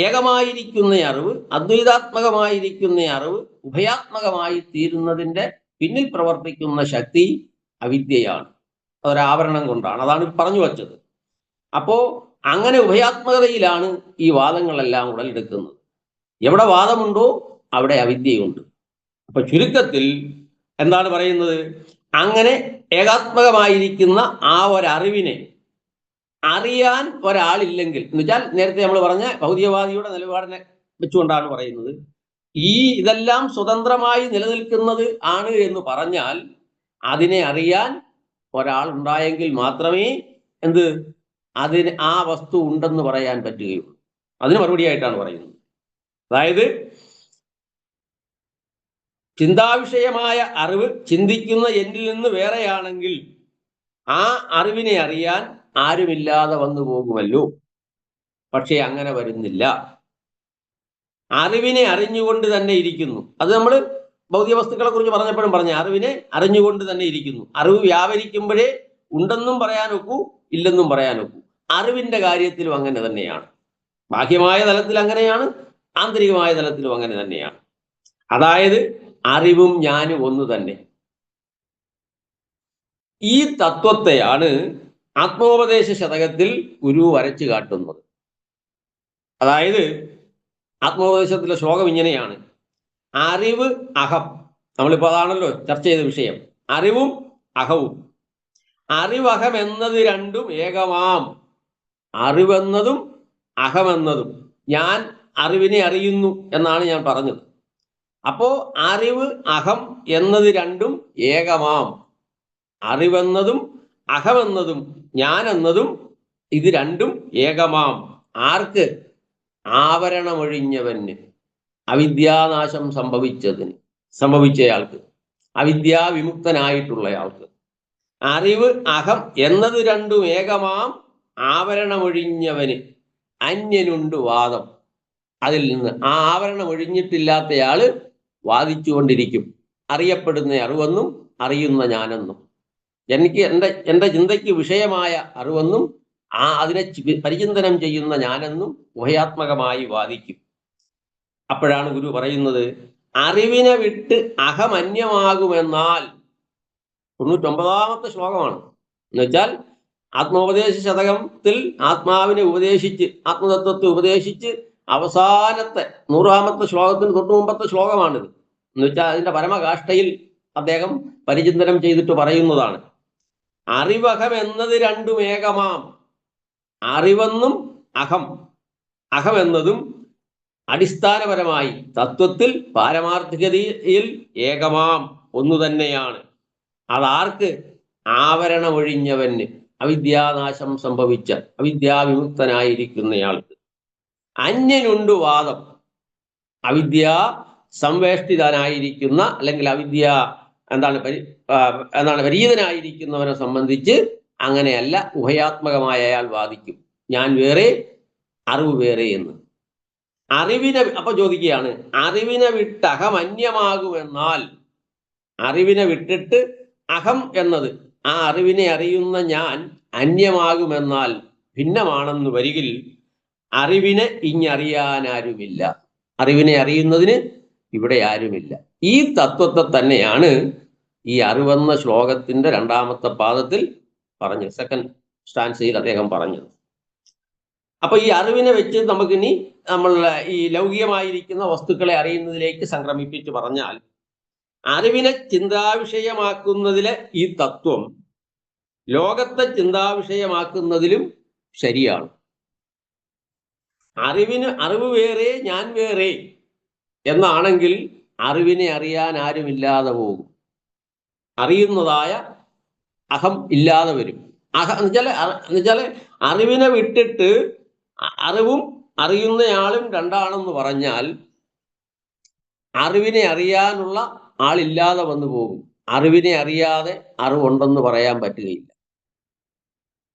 ഏകമായിരിക്കുന്ന അറിവ്, അദ്വൈതാത്മകമായിരിക്കുന്ന അറിവ് ഉഭയാത്മകമായി തീരുന്നതിൻ്റെ പിന്നിൽ പ്രവർത്തിക്കുന്ന ശക്തി അവിദ്യയാണ്. അതൊരാവരണം കൊണ്ടാണ്. അതാണ് പറഞ്ഞു വച്ചത്. അപ്പോ അങ്ങനെ ഉഭയാത്മകതയിലാണ് ഈ വാദങ്ങളെല്ലാം ഉടലെടുക്കുന്നത്. എവിടെ വാദമുണ്ടോ അവിടെ അവിദ്യയുണ്ട്. അപ്പൊ ചുരുക്കത്തിൽ എന്താണ് പറയുന്നത്? അങ്ങനെ ഏകാത്മകമായിരിക്കുന്ന ആ ഒരറിവിനെ അറിയാൻ ഒരാളില്ലെങ്കിൽ, എന്ന് വെച്ചാൽ നേരത്തെ നമ്മൾ പറഞ്ഞ ഭൗതികവാദിയുടെ നിലപാടിനെ വെച്ചുകൊണ്ടാണ് പറയുന്നത്, ഈ ഇതെല്ലാം സ്വതന്ത്രമായി നിലനിൽക്കുന്നത് ആണ് എന്ന് പറഞ്ഞാൽ അതിനെ അറിയാൻ ഒരാൾ ഉണ്ടായെങ്കിൽ മാത്രമേ അതിന് ആ വസ്തു ഉണ്ടെന്ന് പറയാൻ പറ്റുകയുള്ളൂ. അതിന് മറുപടിയായിട്ടാണ് പറയുന്നത്. അതായത് ചിന്താവിഷയമായ അറിവ് ചിന്തിക്കുന്ന എന്നിൽ നിന്ന് വേറെയാണെങ്കിൽ ആ അറിവിനെ അറിയാൻ ആരുമില്ലാതെ വന്നു പോകുമല്ലോ. പക്ഷെ അങ്ങനെ വരുന്നില്ല. അറിവിനെ അറിഞ്ഞുകൊണ്ട് തന്നെ ഇരിക്കുന്നു. അത് നമ്മൾ ഭൗതിക വസ്തുക്കളെ കുറിച്ച് പറഞ്ഞപ്പോഴും പറഞ്ഞ അറിവിനെ അറിഞ്ഞുകൊണ്ട് തന്നെ ഇരിക്കുന്നു. അറിവ് വ്യാപരിക്കുമ്പോഴേ ഉണ്ടെന്നും പറയാനൊക്കൂ, ഇല്ലെന്നും പറയാനൊക്കൂ. അറിവിന്റെ കാര്യത്തിലും അങ്ങനെ തന്നെയാണ്. ബാഹ്യമായ തലത്തിൽ അങ്ങനെയാണ്, ആന്തരികമായ തലത്തിലും അങ്ങനെ തന്നെയാണ്. അതായത് അറിവും ഞാനും ഒന്ന് തന്നെ. ഈ തത്വത്തെയാണ് ആത്മോപദേശ ശതകത്തിൽ ഗുരു വരച്ചു കാട്ടുന്നത്. അതായത് ആത്മോപദേശത്തിലെ ശ്ലോകം ഇങ്ങനെയാണ്: അറിവ് അഹം. നമ്മളിപ്പോൾ അതാണല്ലോ ചർച്ച ചെയ്ത വിഷയം, അറിവും അഹവും. അറിവഹം എന്നത് രണ്ടും ഏകമാം. അറിവെന്നതും അഹമെന്നതും, ഞാൻ അറിവിനെ അറിയുന്നു എന്നാണ് ഞാൻ പറഞ്ഞത്. അപ്പോ അറിവ് അഹം എന്നത് രണ്ടും ഏകമാം. അറിവെന്നതും അഹമെന്നതും ഞാൻ എന്നതും ഇത് രണ്ടും ഏകമാം. ആർക്ക്? ആവരണമൊഴിഞ്ഞവന്, അവിദ്യാനാശം സംഭവിച്ചയാൾക്ക്, അവിദ്യാവിമുക്തനായിട്ടുള്ളയാൾക്ക്. അറിവ് അഹം എന്നത് രണ്ടും ഏകമാം ആവരണമൊഴിഞ്ഞവന് അന്യനുണ്ട് വാദം. അതിൽ നിന്ന് ആ ആവരണം ഒഴിഞ്ഞിട്ടില്ലാത്തയാള് വാദിച്ചുകൊണ്ടിരിക്കും. അറിയപ്പെടുന്ന അറിവെന്നും അറിയുന്ന ഞാനെന്നും, എനിക്ക് എൻ്റെ ചിന്തയ്ക്ക് വിഷയമായ അറിവെന്നും അതിനെ പരിചിന്തനം ചെയ്യുന്ന ഞാനെന്നും ഉഭയാത്മകമായി വാദിക്കും. അപ്പോഴാണ് ഗുരു പറയുന്നത്, അറിവിനെ വിട്ട് അഹമന്യമാകുമെന്നാൽ, 99ാമത്തെ ശ്ലോകമാണ്. എന്നുവെച്ചാൽ ആത്മോപദേശ ശതകത്തിൽ ആത്മാവിനെ ഉപദേശിച്ച്, ആത്മതത്വത്തെ ഉപദേശിച്ച് അവസാനത്തെ 100ാമത്തെ ശ്ലോകത്തിന് തൊട്ട് മുമ്പത്തെ ശ്ലോകമാണിത്. എന്നുവെച്ചാൽ അതിൻ്റെ പരമകാഷ്ഠയിൽ അദ്ദേഹം പരിചിന്തനം ചെയ്തിട്ട് പറയുന്നതാണ്: അറിവഹം എന്നത് രണ്ടും ഏകമാം. അറിവെന്നും അഹം എന്നതും അടിസ്ഥാനപരമായി തത്വത്തിൽ പാരമാർത്ഥികതയിൽ ഏകമാം ഒന്നു തന്നെയാണ്. അതാർക്ക്? ആവരണമൊഴിഞ്ഞവന്, അവിദ്യാനാശം സംഭവിച്ച അവിദ്യാവിമുക്തനായിരിക്കുന്നയാൾക്ക്. അന്യനുണ്ട് വാദം. അവിദ്യ സംവേഷ്ടിതനായിരിക്കുന്ന, അല്ലെങ്കിൽ അവിദ്യ പരീതനായിരിക്കുന്നവനെ സംബന്ധിച്ച് അങ്ങനെയല്ല, ഉഭയാത്മകമായ അയാൾ വാദിക്കും, ഞാൻ വേറെ അറിവ് വേറെ എന്ന്. അപ്പൊ ചോദിക്കുകയാണ്, അറിവിനെ വിട്ട് അഹം അന്യമാകുമെന്നാൽ, അറിവിനെ വിട്ടിട്ട് അഹം എന്നത്, ആ അറിവിനെ അറിയുന്ന ഞാൻ അന്യമാകുമെന്നാൽ, ഭിന്നമാണെന്ന് വരികിൽ അറിവിനെ ഇഞ്ഞറിയാനാരുമില്ല. അറിവിനെ അറിയുന്നതിന് ഇവിടെ ആരുമില്ല. ഈ തത്വത്തെ തന്നെയാണ് ഈ അറിവെന്ന ശ്ലോകത്തിന്റെ 2ാമത്തെ പാദത്തിൽ പറഞ്ഞത്, സെക്കൻഡ് സ്റ്റാൻസയിൽ അദ്ദേഹം പറഞ്ഞത്. അപ്പൊ ഈ അറിവിനെ വെച്ച് നമുക്കിനി ഈ ലൗകികമായിരിക്കുന്ന വസ്തുക്കളെ അറിയുന്നതിലേക്ക് സംക്രമിപ്പിച്ച് പറഞ്ഞാൽ, അറിവിനെ ചിന്താവിഷയമാക്കുന്നതിലെ ഈ തത്വം ലോകത്തെ ചിന്താവിഷയമാക്കുന്നതിലും ശരിയാണ്. അറിവ് വേറെ ഞാൻ വേറെ എന്നാണെങ്കിൽ അറിവിനെ അറിയാൻ ആരുമില്ലാതെ പോകും. അറിയുന്നതായ അഹം ഇല്ലാതെ വരും. എന്നുവെച്ചാൽ അറിവിനെ വിട്ടിട്ട് അറിവും അറിയുന്നയാളും രണ്ടാണെന്ന് പറഞ്ഞാൽ അറിവിനെ അറിയാനുള്ള ആളില്ലാതെ വന്നു പോകും. അറിവിനെ അറിയാതെ അറിവുണ്ടെന്ന് പറയാൻ പറ്റുകയില്ല.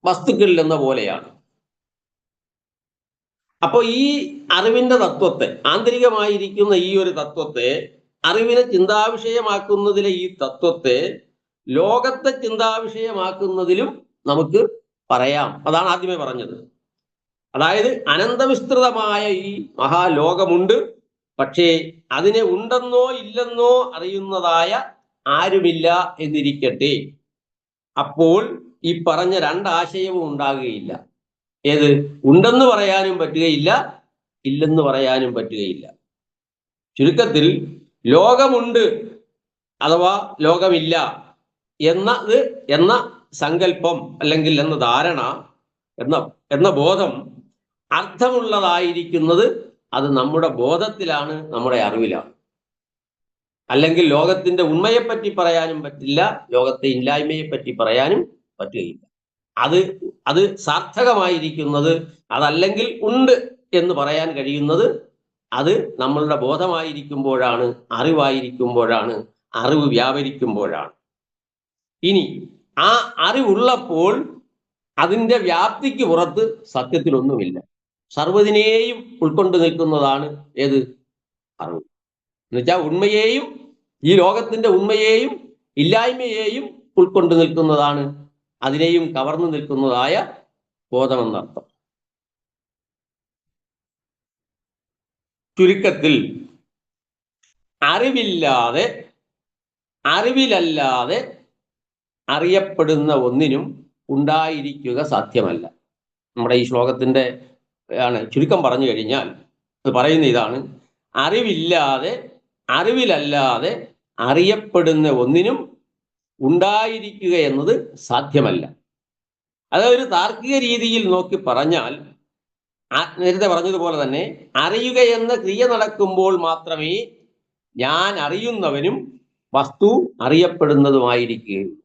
വസ്തുക്കളിൽ എന്ന പോലെയാണ്. അപ്പോൾ ഈ അറിവിന്റെ തത്വത്തെ, ആന്തരികമായിരിക്കുന്ന ഈ ഒരു തത്വത്തെ, അറിവിനെ ചിന്താവിഷയമാക്കുന്നതിലെ ഈ തത്വത്തെ ലോകത്തെ ചിന്താവിഷയമാക്കുന്നതിലും നമുക്ക് പറയാം. അതാണ് ആദ്യമേ പറഞ്ഞത്. അതായത് അനന്തവിസ്തൃതമായ ഈ മഹാലോകമുണ്ട്. പക്ഷേ അതിനെ ഉണ്ടെന്നോ ഇല്ലെന്നോ അറിയുന്നതായ ആരുമില്ല എന്നിരിക്കട്ടെ. അപ്പോൾ ഈ പറഞ്ഞ രണ്ടാശയവും ഉണ്ടാകുകയില്ല. ഏത്? ഉണ്ടെന്ന് പറയാനും പറ്റുകയില്ല, ഇല്ലെന്ന് പറയാനും പറ്റുകയില്ല. ചുരുക്കത്തിൽ ലോകമുണ്ട് അഥവാ ലോകമില്ല എന്ന സങ്കല്പം അല്ലെങ്കിൽ എന്ന ധാരണ, എന്ന ബോധം അർത്ഥമുള്ളതായിരിക്കുന്നത് അത് നമ്മുടെ ബോധത്തിലാണ്, നമ്മുടെ അറിവിലാണ്. അല്ലെങ്കിൽ ലോകത്തിന്റെ ഉണ്മയെപ്പറ്റി പറയാനും പറ്റില്ല, ലോകത്തെ ഇല്ലായ്മയെപ്പറ്റി പറയാനും പറ്റുകയില്ല. അത് സാർത്ഥകമായിരിക്കുന്നത്, അതല്ലെങ്കിൽ ഉണ്ട് എന്ന് പറയാൻ കഴിയുന്നത് അത് നമ്മളുടെ ബോധമായിരിക്കുമ്പോഴാണ്, അറിവായിരിക്കുമ്പോഴാണ്, അറിവ് വ്യാപരിക്കുമ്പോഴാണ്. ഇനി ആ അറിവുള്ളപ്പോൾ അതിൻ്റെ വ്യാപ്തിക്ക് പുറത്ത് സത്യത്തിലൊന്നുമില്ല. സർവ്വതിനെയും ഉൾക്കൊണ്ട് നിൽക്കുന്നതാണ് ഏത്? അറിവ്. എന്നുവെച്ചാൽ ഉണ്മയെയും, ഈ ലോകത്തിന്റെ ഉണ്മയെയും ഇല്ലായ്മയെയും ഉൾക്കൊണ്ട് നിൽക്കുന്നതാണ്, അതിനെയും കവർന്നു നിൽക്കുന്നതായ ബോധമെന്നർത്ഥം. ചുരുക്കത്തിൽ അറിവില്ലാതെ, അറിവിലല്ലാതെ അറിയപ്പെടുന്ന ഒന്നിനും ഉണ്ടായിരിക്കുക സാധ്യമല്ല. നമ്മുടെ ഈ ശ്ലോകത്തിന്റെ ചുരുക്കം പറഞ്ഞു കഴിഞ്ഞാൽ അത് പറയുന്ന ഇതാണ്: അറിവില്ലാതെ, അറിവിലല്ലാതെ അറിയപ്പെടുന്ന ഒന്നിനും ഉണ്ടായിരിക്കുക എന്നത് സാധ്യമല്ല. അതൊരു താർക്കിക രീതിയിൽ നോക്കി പറഞ്ഞാൽ, നേരത്തെ പറഞ്ഞതുപോലെ തന്നെ അറിയുക എന്ന ക്രിയ നടക്കുമ്പോൾ മാത്രമേ ഞാൻ അറിയുന്നവനും വസ്തു അറിയപ്പെടുന്നതുമായിരിക്കുകയുള്ളൂ.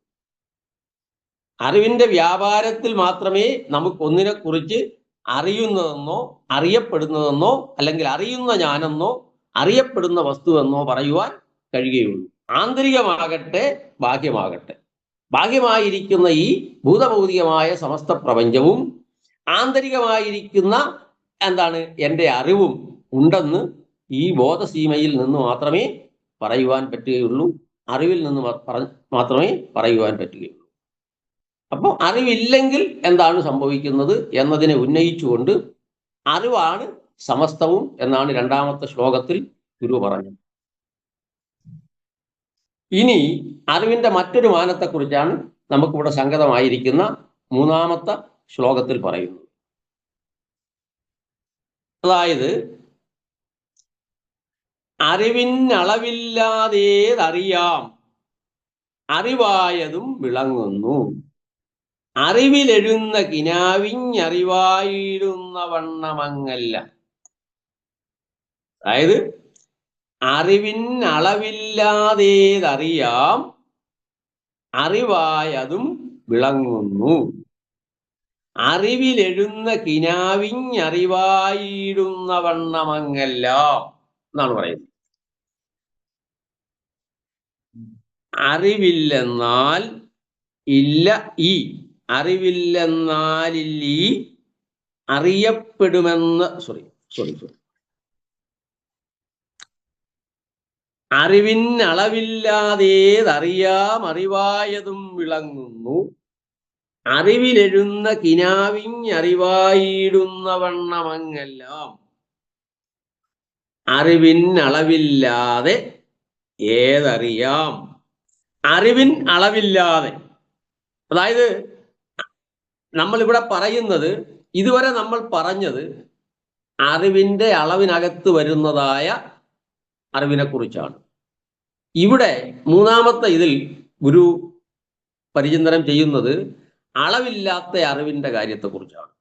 അറിവിന്റെ വ്യാപാരത്തിൽ മാത്രമേ നമുക്ക് ഒന്നിനെ കുറിച്ച് അറിയുന്നതെന്നോ അറിയപ്പെടുന്നതെന്നോ അല്ലെങ്കിൽ അറിയുന്ന ഞാനെന്നോ അറിയപ്പെടുന്ന വസ്തുവെന്നോ പറയുവാൻ കഴിയുകയുള്ളൂ. ആന്തരികമാകട്ടെ ബാഹ്യമാകട്ടെ, ബാഹ്യമായിരിക്കുന്ന ഈ ഭൂതഭൗതികമായ സമസ്ത പ്രപഞ്ചവും ആന്തരികമായിരിക്കുന്ന എൻ്റെ അറിവും ഉണ്ടെന്ന് ഈ ബോധസീമയിൽ നിന്ന് മാത്രമേ പറയുവാൻ പറ്റുകയുള്ളൂ. അറിവിൽ നിന്ന് മാത്രമേ പറയുവാൻ പറ്റുകയുള്ളൂ. അപ്പോൾ അറിവില്ലെങ്കിൽ എന്താണ് സംഭവിക്കുന്നത് എന്നതിനെ ഉന്നയിച്ചുകൊണ്ട് അറിവാണ് സമസ്തവും എന്നാണ് രണ്ടാമത്തെ ശ്ലോകത്തിൽ ഗുരു പറഞ്ഞത്. ഇനി അറിവിന്റെ മറ്റൊരു മാനത്തെക്കുറിച്ചാണ് നമുക്കിവിടെ സംഗതമായിരിക്കുന്ന മൂന്നാമത്തെ ശ്ലോകത്തിൽ പറയുന്നത്. അതായത് അറിവിനളവില്ലാതേതറിയാം, അറിവായതും വിളങ്ങുന്നു, അറിവിലെഴുന്ന കിനാവിഞ്ഞറിവായിടുന്ന വണ്ണമങ്ങല്ല. അതായത് അറിവിനളവില്ലാതേതറിയാം, അറിവായതും വിളങ്ങുന്നു, അറിവിലെഴുന്ന കിനാവിഞ്ഞറിവായിടുന്ന വണ്ണമങ്ങല്ല എന്നാണ് പറയുന്നത്. അറിവില്ലെന്നാൽ ഇല്ല ഈ, അറിവില്ലെന്നാലില്ലീ അറിയപ്പെടുമെന്ന് അറിവിനളവില്ലാതേതറിയാം, അറിവായതും വിളങ്ങുന്നു, അറിവിലെഴുന്ന കിനാവിഞ്ഞറിവായിടുന്ന വണ്ണമങ്ങെല്ലാം. അറിവിനളവില്ലാതെ ഏതറിയാം. അറിവിൻ അളവില്ലാതെ, അതായത് നമ്മളിവിടെ പറയുന്നത്, ഇതുവരെ നമ്മൾ പറഞ്ഞത് അറിവിൻ്റെ അളവിനകത്ത് വരുന്നതായ അറിവിനെ കുറിച്ചാണ്. ഇവിടെ മൂന്നാമത്തെ ഇതിൽ ഗുരു പരിചിന്തനം ചെയ്യുന്നത് അളവില്ലാത്ത അറിവിന്റെ കാര്യത്തെക്കുറിച്ചാണ്.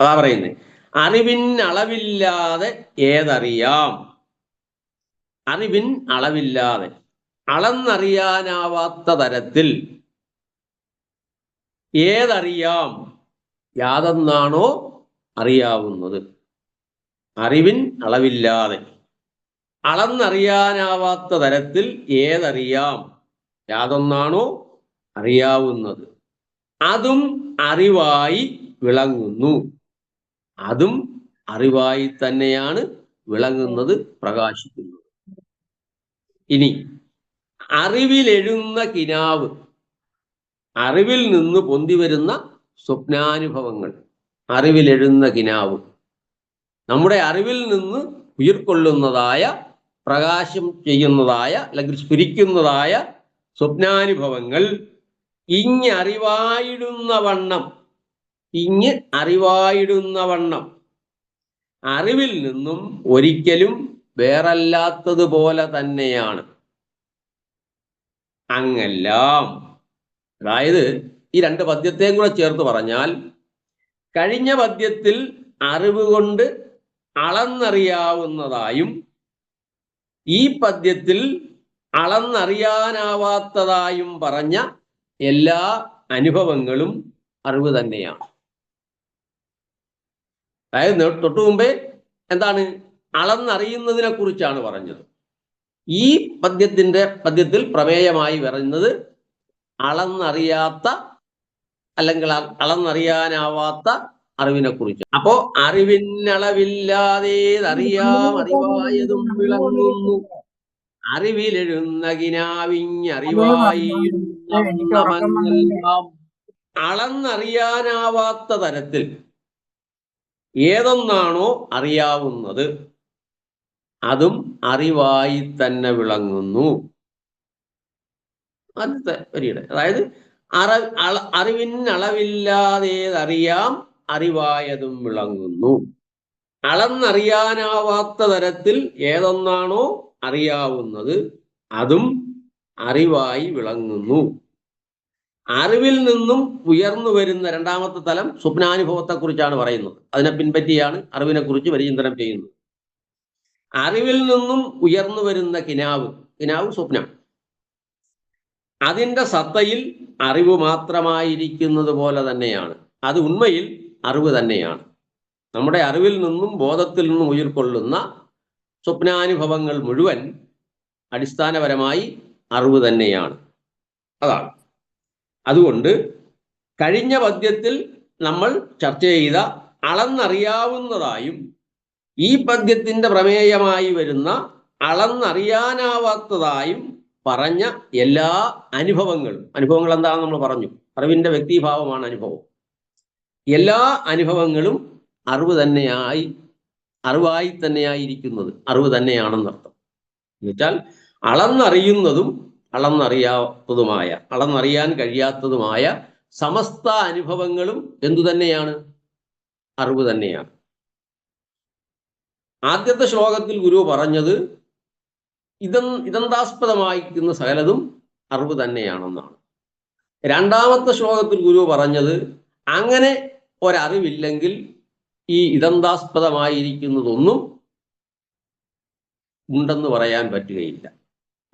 അതാ പറയുന്നത്, അറിവിൻ അളവില്ലാതെ ഏതറിയാം. അറിവിൻ അളവില്ലാതെ, അളന്നറിയാനാവാത്ത തരത്തിൽ ഏതറിയാം, യാതെന്നാണോ അറിയാവുന്നത്. അറിവിൻ അളവില്ലാതെ അളന്നറിയാനാവാത്ത തരത്തിൽ ഏതറിയാം, യാതൊന്നാണോ അറിയാവുന്നത്, അതും അറിവായി വിളങ്ങുന്നു. അതും അറിവായി തന്നെയാണ് വിളങ്ങുന്നത്, പ്രകാശിക്കുന്നത്. ഇനി അറിവിലെഴുന്ന കിനാവ്, അറിവിൽ നിന്ന് പൊന്തി വരുന്ന സ്വപ്നാനുഭവങ്ങൾ, അറിവിലെഴുന്ന കിനാവ്, നമ്മുടെ അറിവിൽ നിന്ന് ഉയർക്കൊള്ളുന്നതായ, പ്രകാശം ചെയ്യുന്നതായ, അല്ലെങ്കിൽ സ്ഫുരിക്കുന്നതായ സ്വപ്നാനുഭവങ്ങൾ അറിവായിടുന്ന വണ്ണം അറിവിൽ നിന്നും ഒരിക്കലും വേറല്ലാത്തതുപോലെ തന്നെയാണ്. അങ്ങെല്ലാം, അതായത് ഈ രണ്ട് പദ്യത്തെയും കൂടെ ചേർത്ത് പറഞ്ഞാൽ, കഴിഞ്ഞ പദ്യത്തിൽ അറിവ് കൊണ്ട് അളന്നറിയാവുന്നതായും ഈ പദ്യത്തിൽ അളന്നറിയാനാവാത്തതായും പറഞ്ഞ എല്ലാ അനുഭവങ്ങളും അറിവ് തന്നെയാണ്. അതായത് തൊട്ടു മുമ്പേ എന്താണ്, അളന്നറിയുന്നതിനെ കുറിച്ചാണ് പറഞ്ഞത്. ഈ പദ്യത്തിൽ പ്രമേയമായി പറയുന്നത് അളന്നറിയാത്ത, അല്ലെങ്കിൽ അളന്നറിയാനാവാത്ത അറിവിനെ കുറിച്ച്. അപ്പോ അറിവിനളവില്ലാതേതറിയാം, അറിവായതും വിളങ്ങുന്നു. അറിവിലെഴുന്ന കിനാവിഞ്ഞറിവായിരുന്നവണ്ണമെല്ലാം അളന്നറിയാനാവാത്ത തരത്തിൽ ഏതൊന്നാണോ അറിയാവുന്നത്, അതും അറിവായി തന്നെ വിളങ്ങുന്നു. ആദ്യത്തെ വരിയുടെ, അതായത് അറിവിനളവില്ലാതേതറിയാം, അറിവായതും വിളങ്ങുന്നു. അളന്നറിയാനാവാത്ത തരത്തിൽ ഏതൊന്നാണോ അറിയാവുന്നത്, അതും അറിവായി വിളങ്ങുന്നു. അറിവിൽ നിന്നും ഉയർന്നു വരുന്ന രണ്ടാമത്തെ തലം സ്വപ്നാനുഭവത്തെ കുറിച്ചാണ് പറയുന്നത്. അതിനെ പിൻപറ്റിയാണ് അറിവിനെ കുറിച്ച് പരിചിന്തനം ചെയ്യുന്നത്. അറിവിൽ നിന്നും ഉയർന്നു വരുന്ന കിനാവ് സ്വപ്നം, അതിൻ്റെ സത്തയിൽ അറിവ് മാത്രമായിരിക്കുന്നത് പോലെ തന്നെയാണ്. അത് ഉണ്മയിൽ അറിവ് തന്നെയാണ്. നമ്മുടെ അറിവിൽ നിന്നും ബോധത്തിൽ നിന്നും ഉയർക്കൊള്ളുന്ന സ്വപ്നാനുഭവങ്ങൾ മുഴുവൻ അടിസ്ഥാനപരമായി അറിവ് തന്നെയാണ്. അതാണ്. അതുകൊണ്ട് കഴിഞ്ഞ പദ്യത്തിൽ നമ്മൾ ചർച്ച ചെയ്ത അളന്നറിയാവുന്നതായും ഈ പദ്യത്തിൻ്റെ പ്രമേയമായി വരുന്ന അളന്നറിയാനാവാത്തതായും പറഞ്ഞ എല്ലാ അനുഭവങ്ങൾ എന്താണെന്ന് നമ്മൾ പറഞ്ഞു. അറിവിൻ്റെ വ്യക്തിഭാവമാണ് അനുഭവം. എല്ലാ അനുഭവങ്ങളും അറിവായി തന്നെയായിരിക്കുന്നത്, അറിവ് തന്നെയാണെന്നർത്ഥം. എന്നുവെച്ചാൽ അളന്നറിയുന്നതും അളന്നറിയാൻ കഴിയാത്തതുമായ സമസ്ത അനുഭവങ്ങളും എന്തു തന്നെയാണ്? അറിവ് തന്നെയാണ്. ആദ്യത്തെ ശ്ലോകത്തിൽ ഗുരു പറഞ്ഞത് ഇതന്താസ്പദമായിരിക്കുന്ന സകലതും അറിവ് തന്നെയാണെന്നാണ്. രണ്ടാമത്തെ ശ്ലോകത്തിൽ ഗുരു പറഞ്ഞത് അങ്ങനെ ഒരറിവില്ലെങ്കിൽ ഈ ഇതന്താസ്പദമായിരിക്കുന്നതൊന്നും ഉണ്ടെന്ന് പറയാൻ പറ്റുകയില്ല.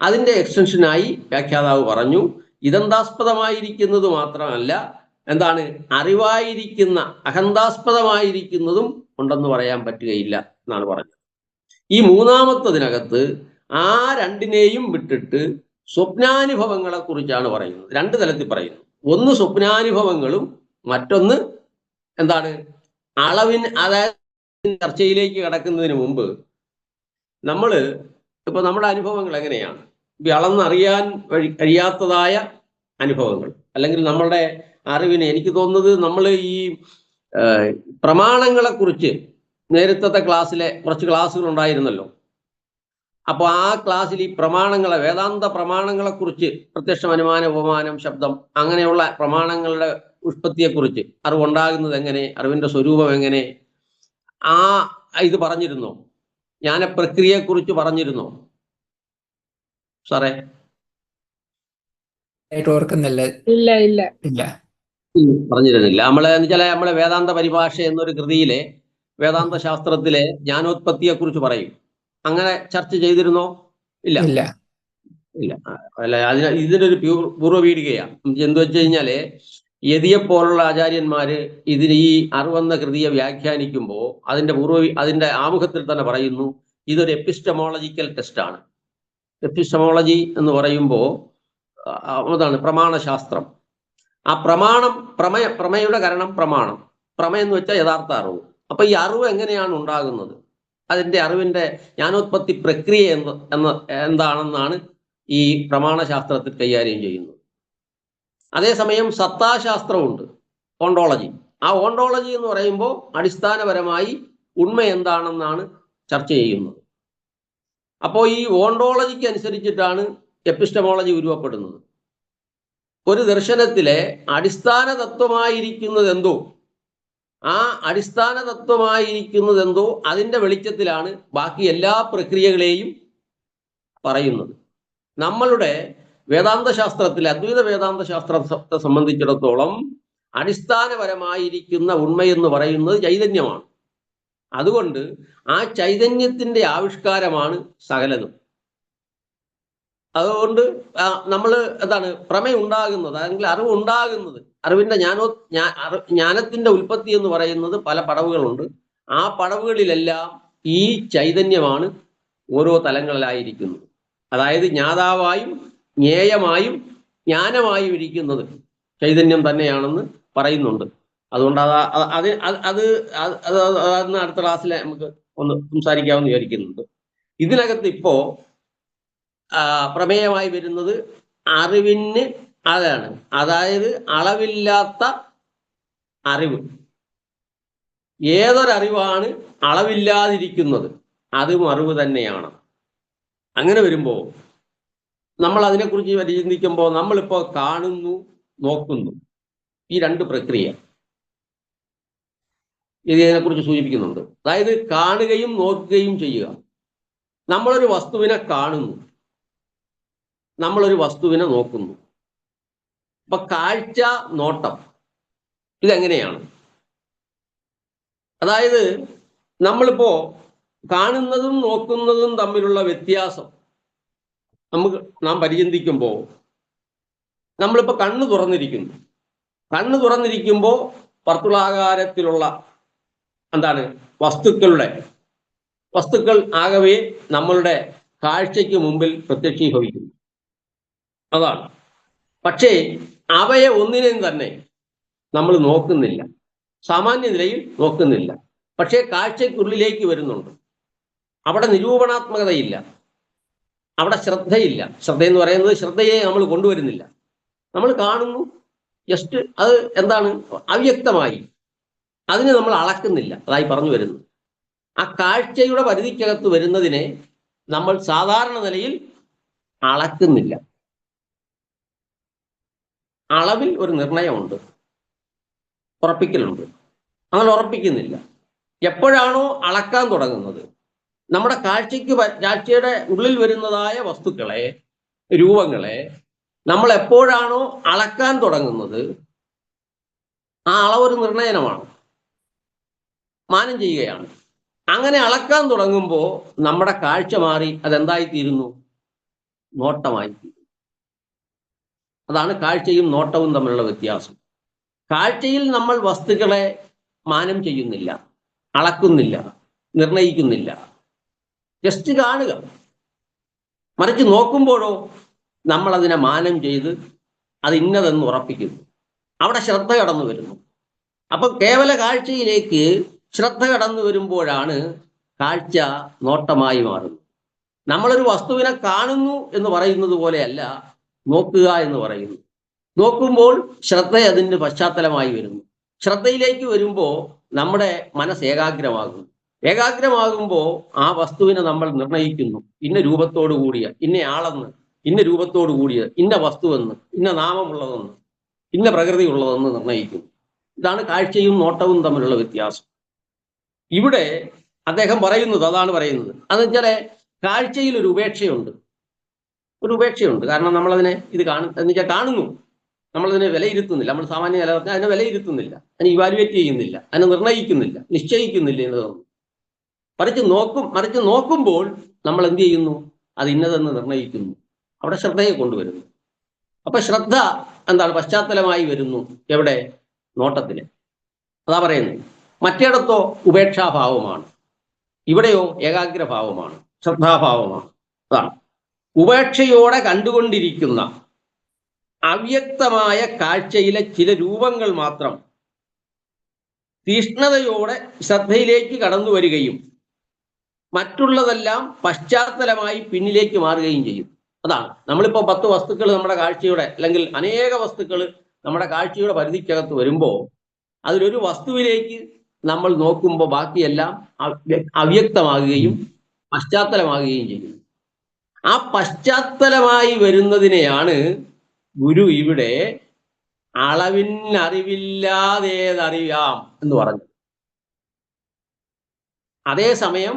അതിൻ്റെ എക്സ്റ്റൻഷനായി വ്യാഖ്യാതാവ് പറഞ്ഞു, ഇതന്താസ്പദമായിരിക്കുന്നത് മാത്രമല്ല, എന്താണ്, അറിവായിരിക്കുന്ന അഹന്താസ്പദമായിരിക്കുന്നതും ഉണ്ടെന്ന് പറയാൻ പറ്റുകയില്ല എന്നാണ് പറഞ്ഞത്. ഈ മൂന്നാമത്തതിനകത്ത് ആ രണ്ടിനെയും വിട്ടിട്ട് സ്വപ്നാനുഭവങ്ങളെ കുറിച്ചാണ് പറയുന്നത്. രണ്ട് തലത്തിൽ പറയുന്നു. ഒന്ന് സ്വപ്നാനുഭവങ്ങളും, മറ്റൊന്ന് എന്താണ്, അതായത് ചർച്ചയിലേക്ക് കടക്കുന്നതിന് മുമ്പ് നമ്മുടെ അനുഭവങ്ങൾ എങ്ങനെയാണ്, അളന്നറിയാൻ കഴിയാത്തതായ അനുഭവങ്ങൾ, അല്ലെങ്കിൽ നമ്മളുടെ അറിവിനെ, എനിക്ക് തോന്നുന്നത് നമ്മൾ ഈ പ്രമാണങ്ങളെ കുറിച്ച് നേരത്തെ ക്ലാസ്സിലെ കുറച്ച് ക്ലാസ്സുകൾ ഉണ്ടായിരുന്നല്ലോ. അപ്പോൾ ആ ക്ലാസ്സിൽ ഈ പ്രമാണങ്ങളെ, വേദാന്ത പ്രമാണങ്ങളെ കുറിച്ച്, പ്രത്യക്ഷം, അനുമാനം, ഉപമാനം, ശബ്ദം, അങ്ങനെയുള്ള പ്രമാണങ്ങളുടെ ഉത്പത്തിയെക്കുറിച്ച്, അറിവുണ്ടാകുന്നത് എങ്ങനെ, അറിവിന്റെ സ്വരൂപം എങ്ങനെ, ഇത് പറഞ്ഞിരുന്നോ? ജ്ഞാനപ്രക്രിയയെക്കുറിച്ച് പറഞ്ഞിരുന്നോ സാറേ? ഓർക്കുന്നില്ല. ഇല്ല പറഞ്ഞിരുന്നില്ല. നമ്മളെ വേദാന്ത പരിഭാഷ എന്നൊരു കൃതിയിലെ വേദാന്ത ശാസ്ത്രത്തിലെ ജ്ഞാനോത്പത്തിയെ കുറിച്ച് പറയും. അങ്ങനെ ചർച്ച ചെയ്തിരുന്നോ? ഇല്ല. അല്ല, ഇതിനൊരു പൂർവ്വപീഠികയാണ്. എന്തു വെച്ച് കഴിഞ്ഞാല് യതിയെപ്പോലുള്ള ആചാര്യന്മാര് ഇതിന് ഈ അറിവെന്ന കൃതിയെ വ്യാഖ്യാനിക്കുമ്പോൾ അതിന്റെ ആമുഖത്തിൽ തന്നെ പറയുന്നു ഇതൊരു എപ്പിസ്റ്റമോളജിക്കൽ ടെസ്റ്റാണ്. എപ്പിസ്റ്റമോളജി എന്ന് പറയുമ്പോൾ അതാണ് പ്രമാണശാസ്ത്രം. ആ പ്രമേയുടെ കാരണം പ്രമേയം എന്ന് വെച്ചാൽ യഥാർത്ഥ അറിവ്. അപ്പൊ ഈ അറിവ് എങ്ങനെയാണ് ഉണ്ടാകുന്നത്, അതിന്റെ അറിവിന്റെ ജ്ഞാനോത്പത്തി പ്രക്രിയ എന്താണെന്നാണ് ഈ പ്രമാണശാസ്ത്രത്തിൽ കൈകാര്യം ചെയ്യുന്നത്. അതേസമയം സത്താശാസ്ത്രമുണ്ട്, ഓണ്ടോളജി. ആ ഓണ്ടോളജി എന്ന് പറയുമ്പോൾ അടിസ്ഥാനപരമായി ഉണ്മ എന്താണെന്നാണ് ചർച്ച ചെയ്യുന്നത്. അപ്പോൾ ഈ ഓണ്ടോളജിക്ക് അനുസരിച്ചിട്ടാണ് എപ്പിസ്റ്റമോളജി ഉരുവപ്പെടുന്നത്. ഒരു ദർശനത്തിലെ അടിസ്ഥാന തത്വമായിരിക്കുന്നത് എന്തോ, ആ അടിസ്ഥാന തത്വമായിരിക്കുന്നത് എന്തോ അതിൻ്റെ വെളിച്ചത്തിലാണ് ബാക്കി എല്ലാ പ്രക്രിയകളെയും പറയുന്നത്. നമ്മളുടെ വേദാന്ത ശാസ്ത്രത്തിലെ അദ്വൈത വേദാന്ത ശാസ്ത്രത്തെ സംബന്ധിച്ചിടത്തോളം അടിസ്ഥാനപരമായിരിക്കുന്ന ഉണ്മയെന്ന് പറയുന്നത് ചൈതന്യമാണ്. അതുകൊണ്ട് ആ ചൈതന്യത്തിന്റെ ആവിഷ്കാരമാണ് സകലതും. അതുകൊണ്ട് നമ്മൾ എന്താണ് പ്രമേയം ഉണ്ടാകുന്നത്, അല്ലെങ്കിൽ അറിവ് ഉണ്ടാകുന്നത്, അറിവിന്റെ ജ്ഞാനത്തിന്റെ ഉൽപ്പത്തി എന്ന് പറയുന്നത് പല പടവുകളുണ്ട്. ആ പടവുകളിലെല്ലാം ഈ ചൈതന്യമാണ് ഓരോ തലങ്ങളിലായിരിക്കുന്നത്. അതായത് ജ്ഞാതാവായും ജ്ഞേയമായും ജ്ഞാനമായും ഇരിക്കുന്നത് ചൈതന്യം തന്നെയാണെന്ന് പറയുന്നുണ്ട്. അതുകൊണ്ട് അതൊന്ന് അടുത്ത ക്ലാസ്സിൽ നമുക്ക് ഒന്ന് സംസാരിക്കാമെന്ന് വിചാരിക്കുന്നുണ്ട്. ഇതിനകത്ത് ഇപ്പോ പ്രമേയമായി വരുന്നത് അറിവിന് അതാണ്, അതായത് അളവില്ലാത്ത അറിവ്. ഏതൊരറിവാണ് അളവില്ലാതിരിക്കുന്നത് അതും അറിവ് തന്നെയാണ്. അങ്ങനെ വരുമ്പോൾ നമ്മൾ അതിനെക്കുറിച്ച് ചിന്തിക്കുമ്പോൾ നമ്മളിപ്പോൾ കാണുന്നു, നോക്കുന്നു, ഈ രണ്ട് പ്രക്രിയ ഇതിനെക്കുറിച്ച് സൂചിപ്പിക്കുന്നുണ്ട്. അതായത് കാണുകയും നോക്കുകയും ചെയ്യുക. നമ്മളൊരു വസ്തുവിനെ കാണുന്നു, നമ്മളൊരു വസ്തുവിനെ നോക്കുന്നു. അപ്പൊ കാഴ്ച, നോട്ടം ഇതെങ്ങനെയാണ്? അതായത് നമ്മളിപ്പോ കാണുന്നതും നോക്കുന്നതും തമ്മിലുള്ള വ്യത്യാസം നാം പരിചിന്തിക്കുമ്പോൾ, നമ്മളിപ്പോൾ കണ്ണ് തുറന്നിരിക്കുമ്പോൾ വർത്തുളാകാരത്തിലുള്ള എന്താണ് വസ്തുക്കൾ ആകവേ നമ്മളുടെ കാഴ്ചയ്ക്ക് മുമ്പിൽ പ്രത്യക്ഷീഭവിക്കുന്നു. അതാണ്. പക്ഷേ അവയെ ഒന്നിനെയും തന്നെ നമ്മൾ നോക്കുന്നില്ല, സാമാന്യ നിലയിൽ നോക്കുന്നില്ല. പക്ഷേ കാഴ്ചയ്ക്കുള്ളിലേക്ക് വരുന്നുണ്ട്. അവിടെ നിരൂപണാത്മകതയില്ല, അവിടെ ശ്രദ്ധയില്ല. ശ്രദ്ധയെന്ന് പറയുന്നത് ശ്രദ്ധയെ നമ്മൾ കൊണ്ടുവരുന്നില്ല. നമ്മൾ കാണുന്നു, ജസ്റ്റ് അത് എന്താണ് അവ്യക്തമായി, അതിനെ നമ്മൾ അളക്കുന്നില്ല. അതായി പറഞ്ഞു വരുന്നത് ആ കാഴ്ചയുടെ പരിധിക്കകത്ത് വരുന്നതിനെ നമ്മൾ സാധാരണ നിലയിൽ അളക്കുന്നില്ല. അളവിൽ ഒരു നിർണയമുണ്ട്, ഉറപ്പിക്കലുണ്ട്. അങ്ങനെ ഉറപ്പിക്കുന്നില്ല. എപ്പോഴാണോ അളക്കാൻ തുടങ്ങുന്നത്, നമ്മുടെ കാഴ്ചയുടെ ഉള്ളിൽ വരുന്നതായ വസ്തുക്കളെ, രൂപങ്ങളെ നമ്മൾ എപ്പോഴാണോ അളക്കാൻ തുടങ്ങുന്നത്, ആ അളവൊരു നിർണയനമാണ്, മാനം ചെയ്യുകയാണ്. അങ്ങനെ അളക്കാൻ തുടങ്ങുമ്പോൾ നമ്മുടെ കാഴ്ച മാറി അതെന്തായിത്തീരുന്നു? നോട്ടമായിത്തീരുന്നു. അതാണ് കാഴ്ചയും നോട്ടവും തമ്മിലുള്ള വ്യത്യാസം. കാഴ്ചയിൽ നമ്മൾ വസ്തുക്കളെ മാനം ചെയ്യുന്നില്ല, അളക്കുന്നില്ല, നിർണയിക്കുന്നില്ല, ജസ്റ്റ് കാണുക. മറിച്ച് നോക്കുമ്പോഴോ നമ്മൾ അതിനെ മാനം ചെയ്ത് അത് ഇന്നതെന്ന് ഉറപ്പിക്കുന്നു. അവിടെ ശ്രദ്ധ കടന്നു വരുന്നു. അപ്പൊ കേവല കാഴ്ചയിലേക്ക് ശ്രദ്ധ കടന്നു വരുമ്പോഴാണ് കാഴ്ച നോട്ടമായി മാറുന്നത്. നമ്മളൊരു വസ്തുവിനെ കാണുന്നു എന്ന് പറയുന്നത് പോലെയല്ല നോക്കുക എന്ന് പറയുന്നു. നോക്കുമ്പോൾ ശ്രദ്ധ അതിൻ്റെ പശ്ചാത്തലമായി വരുന്നു. ശ്രദ്ധയിലേക്ക് വരുമ്പോൾ നമ്മുടെ മനസ്സ് ഏകാഗ്രമാകുമ്പോൾ ആ വസ്തുവിനെ നമ്മൾ നിർണയിക്കുന്നു. ഇന്ന രൂപത്തോടു കൂടിയ, ഇന്ന ആളെന്ന്, ഇന്ന രൂപത്തോടു കൂടിയ, ഇന്ന വസ്തുവെന്ന്, ഇന്ന നാമമുള്ളതെന്ന്, ഇന്ന പ്രകൃതി ഉള്ളതെന്ന് നിർണയിക്കുന്നു. ഇതാണ് കാഴ്ചയും നോട്ടവും തമ്മിലുള്ള വ്യത്യാസം. ഇവിടെ അദ്ദേഹം പറയുന്നത് അതാണ് പറയുന്നത്. അതെന്ന് വെച്ചാൽ കാഴ്ചയിൽ ഒരു ഉപേക്ഷയുണ്ട്. കാരണം നമ്മളതിനെ എന്ന് വെച്ചാൽ കാണുന്നു, നമ്മളതിനെ വിലയിരുത്തുന്നില്ല. നമ്മൾ സാമാന്യ നില അതിനെ വിലയിരുത്തുന്നില്ല, അതിനെ ഇവാലുവേറ്റ് ചെയ്യുന്നില്ല, അതിനെ നിർണ്ണയിക്കുന്നില്ല, നിശ്ചയിക്കുന്നില്ല എന്ന് തോന്നുന്നു. മറിച്ച് നോക്കുമ്പോൾ നമ്മൾ എന്ത് ചെയ്യുന്നു? അത് ഇന്നതെന്ന് നിർണ്ണയിക്കുന്നു. അവിടെ ശ്രദ്ധയെ കൊണ്ടുവരുന്നു. അപ്പൊ ശ്രദ്ധ എന്താണ് പശ്ചാത്തലമായി വരുന്നു. എവിടെ? നോട്ടത്തില്. അതാ പറയുന്നത്. മറ്റേടത്തോ ഉപേക്ഷാഭാവമാണ്, ഇവിടെയോ ഏകാഗ്രഭാവമാണ്, ശ്രദ്ധാഭാവമാണ്. അതാണ് ഉപേക്ഷയോടെ കണ്ടുകൊണ്ടിരിക്കുന്ന അവ്യക്തമായ കാഴ്ചയിലെ ചില രൂപങ്ങൾ മാത്രം തീഷ്ണതയോടെ ശ്രദ്ധയിലേക്ക് കടന്നു വരികയും മറ്റുള്ളതെല്ലാം പശ്ചാത്തലമായി പിന്നിലേക്ക് മാറുകയും ചെയ്യും. അതാണ് നമ്മളിപ്പോൾ 10 വസ്തുക്കൾ നമ്മുടെ കാഴ്ചയുടെ, അല്ലെങ്കിൽ അനേക വസ്തുക്കൾ നമ്മുടെ കാഴ്ചയുടെ പരിധിക്കകത്ത് വരുമ്പോൾ അതിലൊരു വസ്തുവിലേക്ക് നമ്മൾ നോക്കുമ്പോൾ ബാക്കിയെല്ലാം അവ്യക്തമാകുകയും പശ്ചാത്തലമാകുകയും ചെയ്യും. ആ പശ്ചാത്തലമായി വരുന്നതിനെയാണ് ഗുരു ഇവിടെ അളവിനറിവില്ലാതേതറിയാം എന്ന് പറഞ്ഞു. അതേസമയം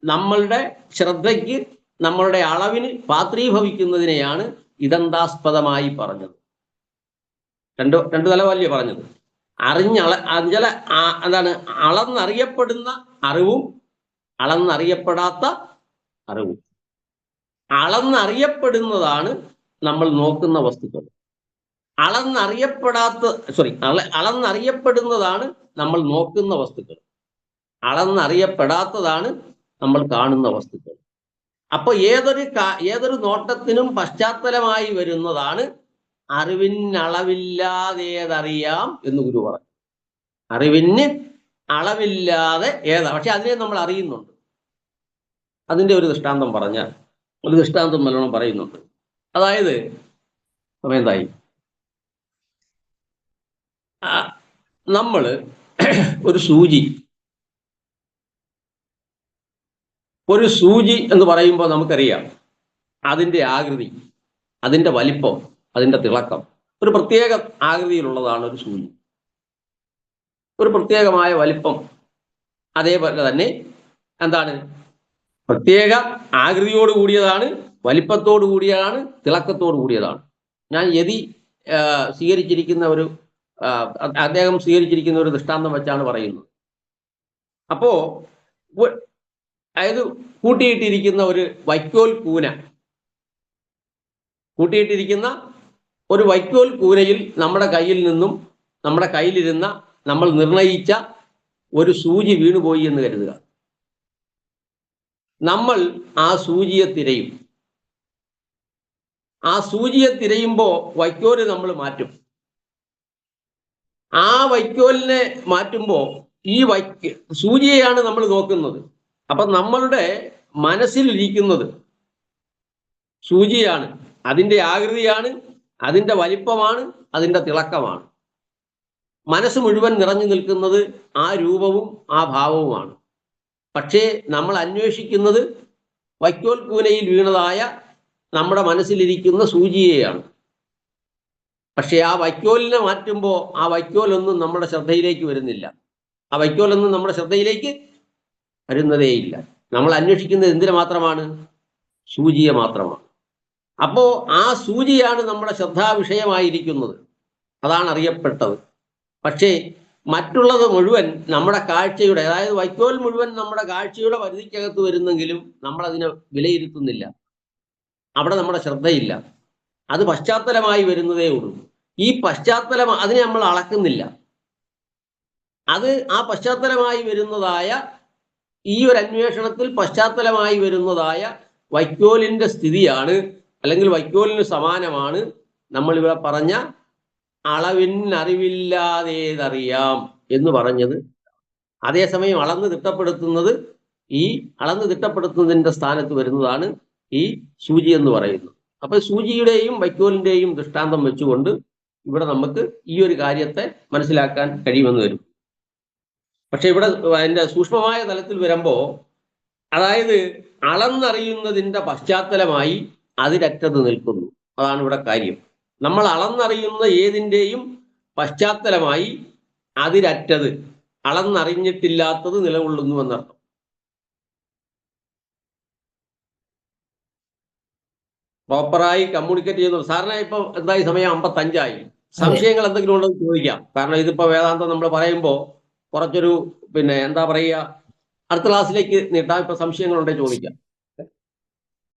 നമ്മളുടെ ശ്രദ്ധയ്ക്ക്, നമ്മളുടെ അളവിന് പാത്രീഭവിക്കുന്നതിനെയാണ് ഇതന്താസ്പദമായി പറഞ്ഞത്. രണ്ട് തലവല്ലേ പറഞ്ഞത്. എന്താണ് അളന്നറിയപ്പെടുന്ന അറിവും അളന്നറിയപ്പെടാത്ത അറിവും. അളന്നറിയപ്പെടുന്നതാണ് നമ്മൾ നോക്കുന്ന വസ്തുക്കൾ. അളന്നറിയപ്പെടുന്നതാണ് നമ്മൾ നോക്കുന്ന വസ്തുക്കൾ. അളന്നറിയപ്പെടാത്തതാണ് നമ്മൾ കാണുന്ന വസ്തുക്കൾ. അപ്പൊ ഏതൊരു നോട്ടത്തിനും പശ്ചാത്തലമായി വരുന്നതാണ് അറിവിനളവില്ലാതേതറിയാം എന്ന് ഗുരു പറഞ്ഞു. അറിവിന് അളവില്ലാതെ ഏതാ, പക്ഷെ അതിനെ നമ്മൾ അറിയുന്നുണ്ട്. അതിൻ്റെ ഒരു ദൃഷ്ടാന്തം പറഞ്ഞാൽ, ഒരു ദൃഷ്ടാന്തം നല്ലോണം പറയുന്നുണ്ട്. അതായത് എന്തായി, നമ്മൾ ഒരു സൂചി എന്ന് പറയുമ്പോൾ നമുക്കറിയാം അതിൻ്റെ ആകൃതി, അതിൻ്റെ വലിപ്പം, അതിൻ്റെ തിളക്കം. ഒരു പ്രത്യേക ആകൃതിയിലുള്ളതാണ് ഒരു സൂചി, ഒരു പ്രത്യേകമായ വലിപ്പം. അതേപോലെ തന്നെ എന്താണ്, പ്രത്യേക ആകൃതിയോട് കൂടിയതാണ്, വലിപ്പത്തോടു കൂടിയതാണ്, തിളക്കത്തോടു കൂടിയതാണ്. ഞാൻ അദ്ദേഹം സ്വീകരിച്ചിരിക്കുന്ന ഒരു ദൃഷ്ടാന്തം വെച്ചാണ് പറയുന്നത്. അപ്പോ അതായത് കൂട്ടിയിട്ടിരിക്കുന്ന ഒരു വൈക്കോൽ കൂനയിൽ നമ്മുടെ കയ്യിലിരുന്ന നമ്മൾ നിർണയിച്ച ഒരു സൂചി വീണുപോയി എന്ന് കരുതുക. നമ്മൾ ആ സൂചിയെ തിരയുമ്പോൾ വൈക്കോല് നമ്മൾ മാറ്റും. ആ വൈക്കോലിനെ മാറ്റുമ്പോൾ ഈ സൂചിയെയാണ് നമ്മൾ നോക്കുന്നത്. അപ്പൊ നമ്മളുടെ മനസ്സിലിരിക്കുന്നത് സൂചിയാണ്, അതിൻ്റെ ആകൃതിയാണ്, അതിൻ്റെ വലിപ്പമാണ്, അതിൻ്റെ തിളക്കമാണ്. മനസ്സ് മുഴുവൻ നിറഞ്ഞു നിൽക്കുന്നത് ആ രൂപവും ആ ഭാവവുമാണ്. പക്ഷേ നമ്മൾ അന്വേഷിക്കുന്നത് വൈക്കോൽ കൂനയിൽ വീണതായ നമ്മുടെ മനസ്സിലിരിക്കുന്ന സൂചിയെയാണ്. പക്ഷേ ആ വൈക്കോലിനെ മാറ്റുമ്പോൾ ആ വൈക്കോലൊന്നും നമ്മുടെ ശ്രദ്ധയിലേക്ക് വരുന്നില്ല. ആ വൈക്കോലൊന്നും നമ്മുടെ ശ്രദ്ധയിലേക്ക് വരുന്നതേയില്ല. നമ്മൾ അന്വേഷിക്കുന്നത് എന്തിനെ മാത്രമാണ്? സൂചിയെ മാത്രമാണ്. അപ്പോ ആ സൂചിയാണ് നമ്മുടെ ശ്രദ്ധാവിഷയമായിരിക്കുന്നത്, അതാണ് അറിയപ്പെട്ടത്. പക്ഷേ മറ്റുള്ളത് മുഴുവൻ നമ്മുടെ കാഴ്ചയുടെ, അതായത് വൈക്കോൽ മുഴുവൻ നമ്മുടെ കാഴ്ചയുടെ പരിധിക്കകത്ത് വരുന്നെങ്കിലും നമ്മളതിനെ വിലയിരുത്തുന്നില്ല. അവിടെ നമ്മുടെ ശ്രദ്ധയില്ല. അത് പശ്ചാത്തലമായി വരുന്നതേ ഉള്ളൂ. ഈ പശ്ചാത്തലം അതിനെ നമ്മൾ അളക്കുന്നില്ല. അത് ആ പശ്ചാത്തലമായി വരുന്നതായ ഈ ഒരു അന്വേഷണത്തിൽ പശ്ചാത്തലമായി വരുന്നതായ വൈക്കോലിന്റെ സ്ഥിതിയാണ്, അല്ലെങ്കിൽ വൈക്കോലിന് സമാനമാണ് നമ്മളിവിടെ പറഞ്ഞ അളവിനറിവില്ലാതേതറിയാം എന്ന് പറഞ്ഞത്. അതേസമയം അളന്ന് തിട്ടപ്പെടുത്തുന്നതിന്റെ സ്ഥാനത്ത് വരുന്നതാണ് ഈ സൂചി എന്ന് പറയുന്നത്. അപ്പൊ സൂചിയുടെയും വൈക്കോലിന്റെയും ദൃഷ്ടാന്തം വെച്ചുകൊണ്ട് ഇവിടെ നമുക്ക് ഈ ഒരു കാര്യത്തെ മനസ്സിലാക്കാൻ കഴിയുമെന്ന് വരും. പക്ഷെ ഇവിടെ അതിൻ്റെ സൂക്ഷ്മമായ തലത്തിൽ വരുമ്പോൾ, അതായത് അളന്നറിയുന്നതിൻ്റെ പശ്ചാത്തലമായി അതിരറ്റത് നിൽക്കുന്നു. അതാണ് ഇവിടെ കാര്യം. നമ്മൾ അളന്നറിയുന്ന ഏതിൻ്റെയും പശ്ചാത്തലമായി അതിരറ്റത്, അളന്നറിഞ്ഞിട്ടില്ലാത്തത് നിലകൊള്ളുന്നു എന്നർത്ഥം. പ്രോപ്പറായി കമ്മ്യൂണിക്കേറ്റ് ചെയ്യുന്നു. സാറിന് ഇപ്പൊ എന്തായി സമയം 55 സംശയങ്ങൾ എന്തെങ്കിലും ഉണ്ടോ എന്ന് ചോദിക്കാം. കാരണം ഇതിപ്പോ വേദാന്തം നമ്മൾ പറയുമ്പോൾ കുറച്ചൊരു എന്താ പറയുക, അടുത്ത ക്ലാസ്സിലേക്ക് നീട്ടാം. ഇപ്പൊ സംശയങ്ങളുണ്ടെങ്കിൽ ചോദിക്കാം.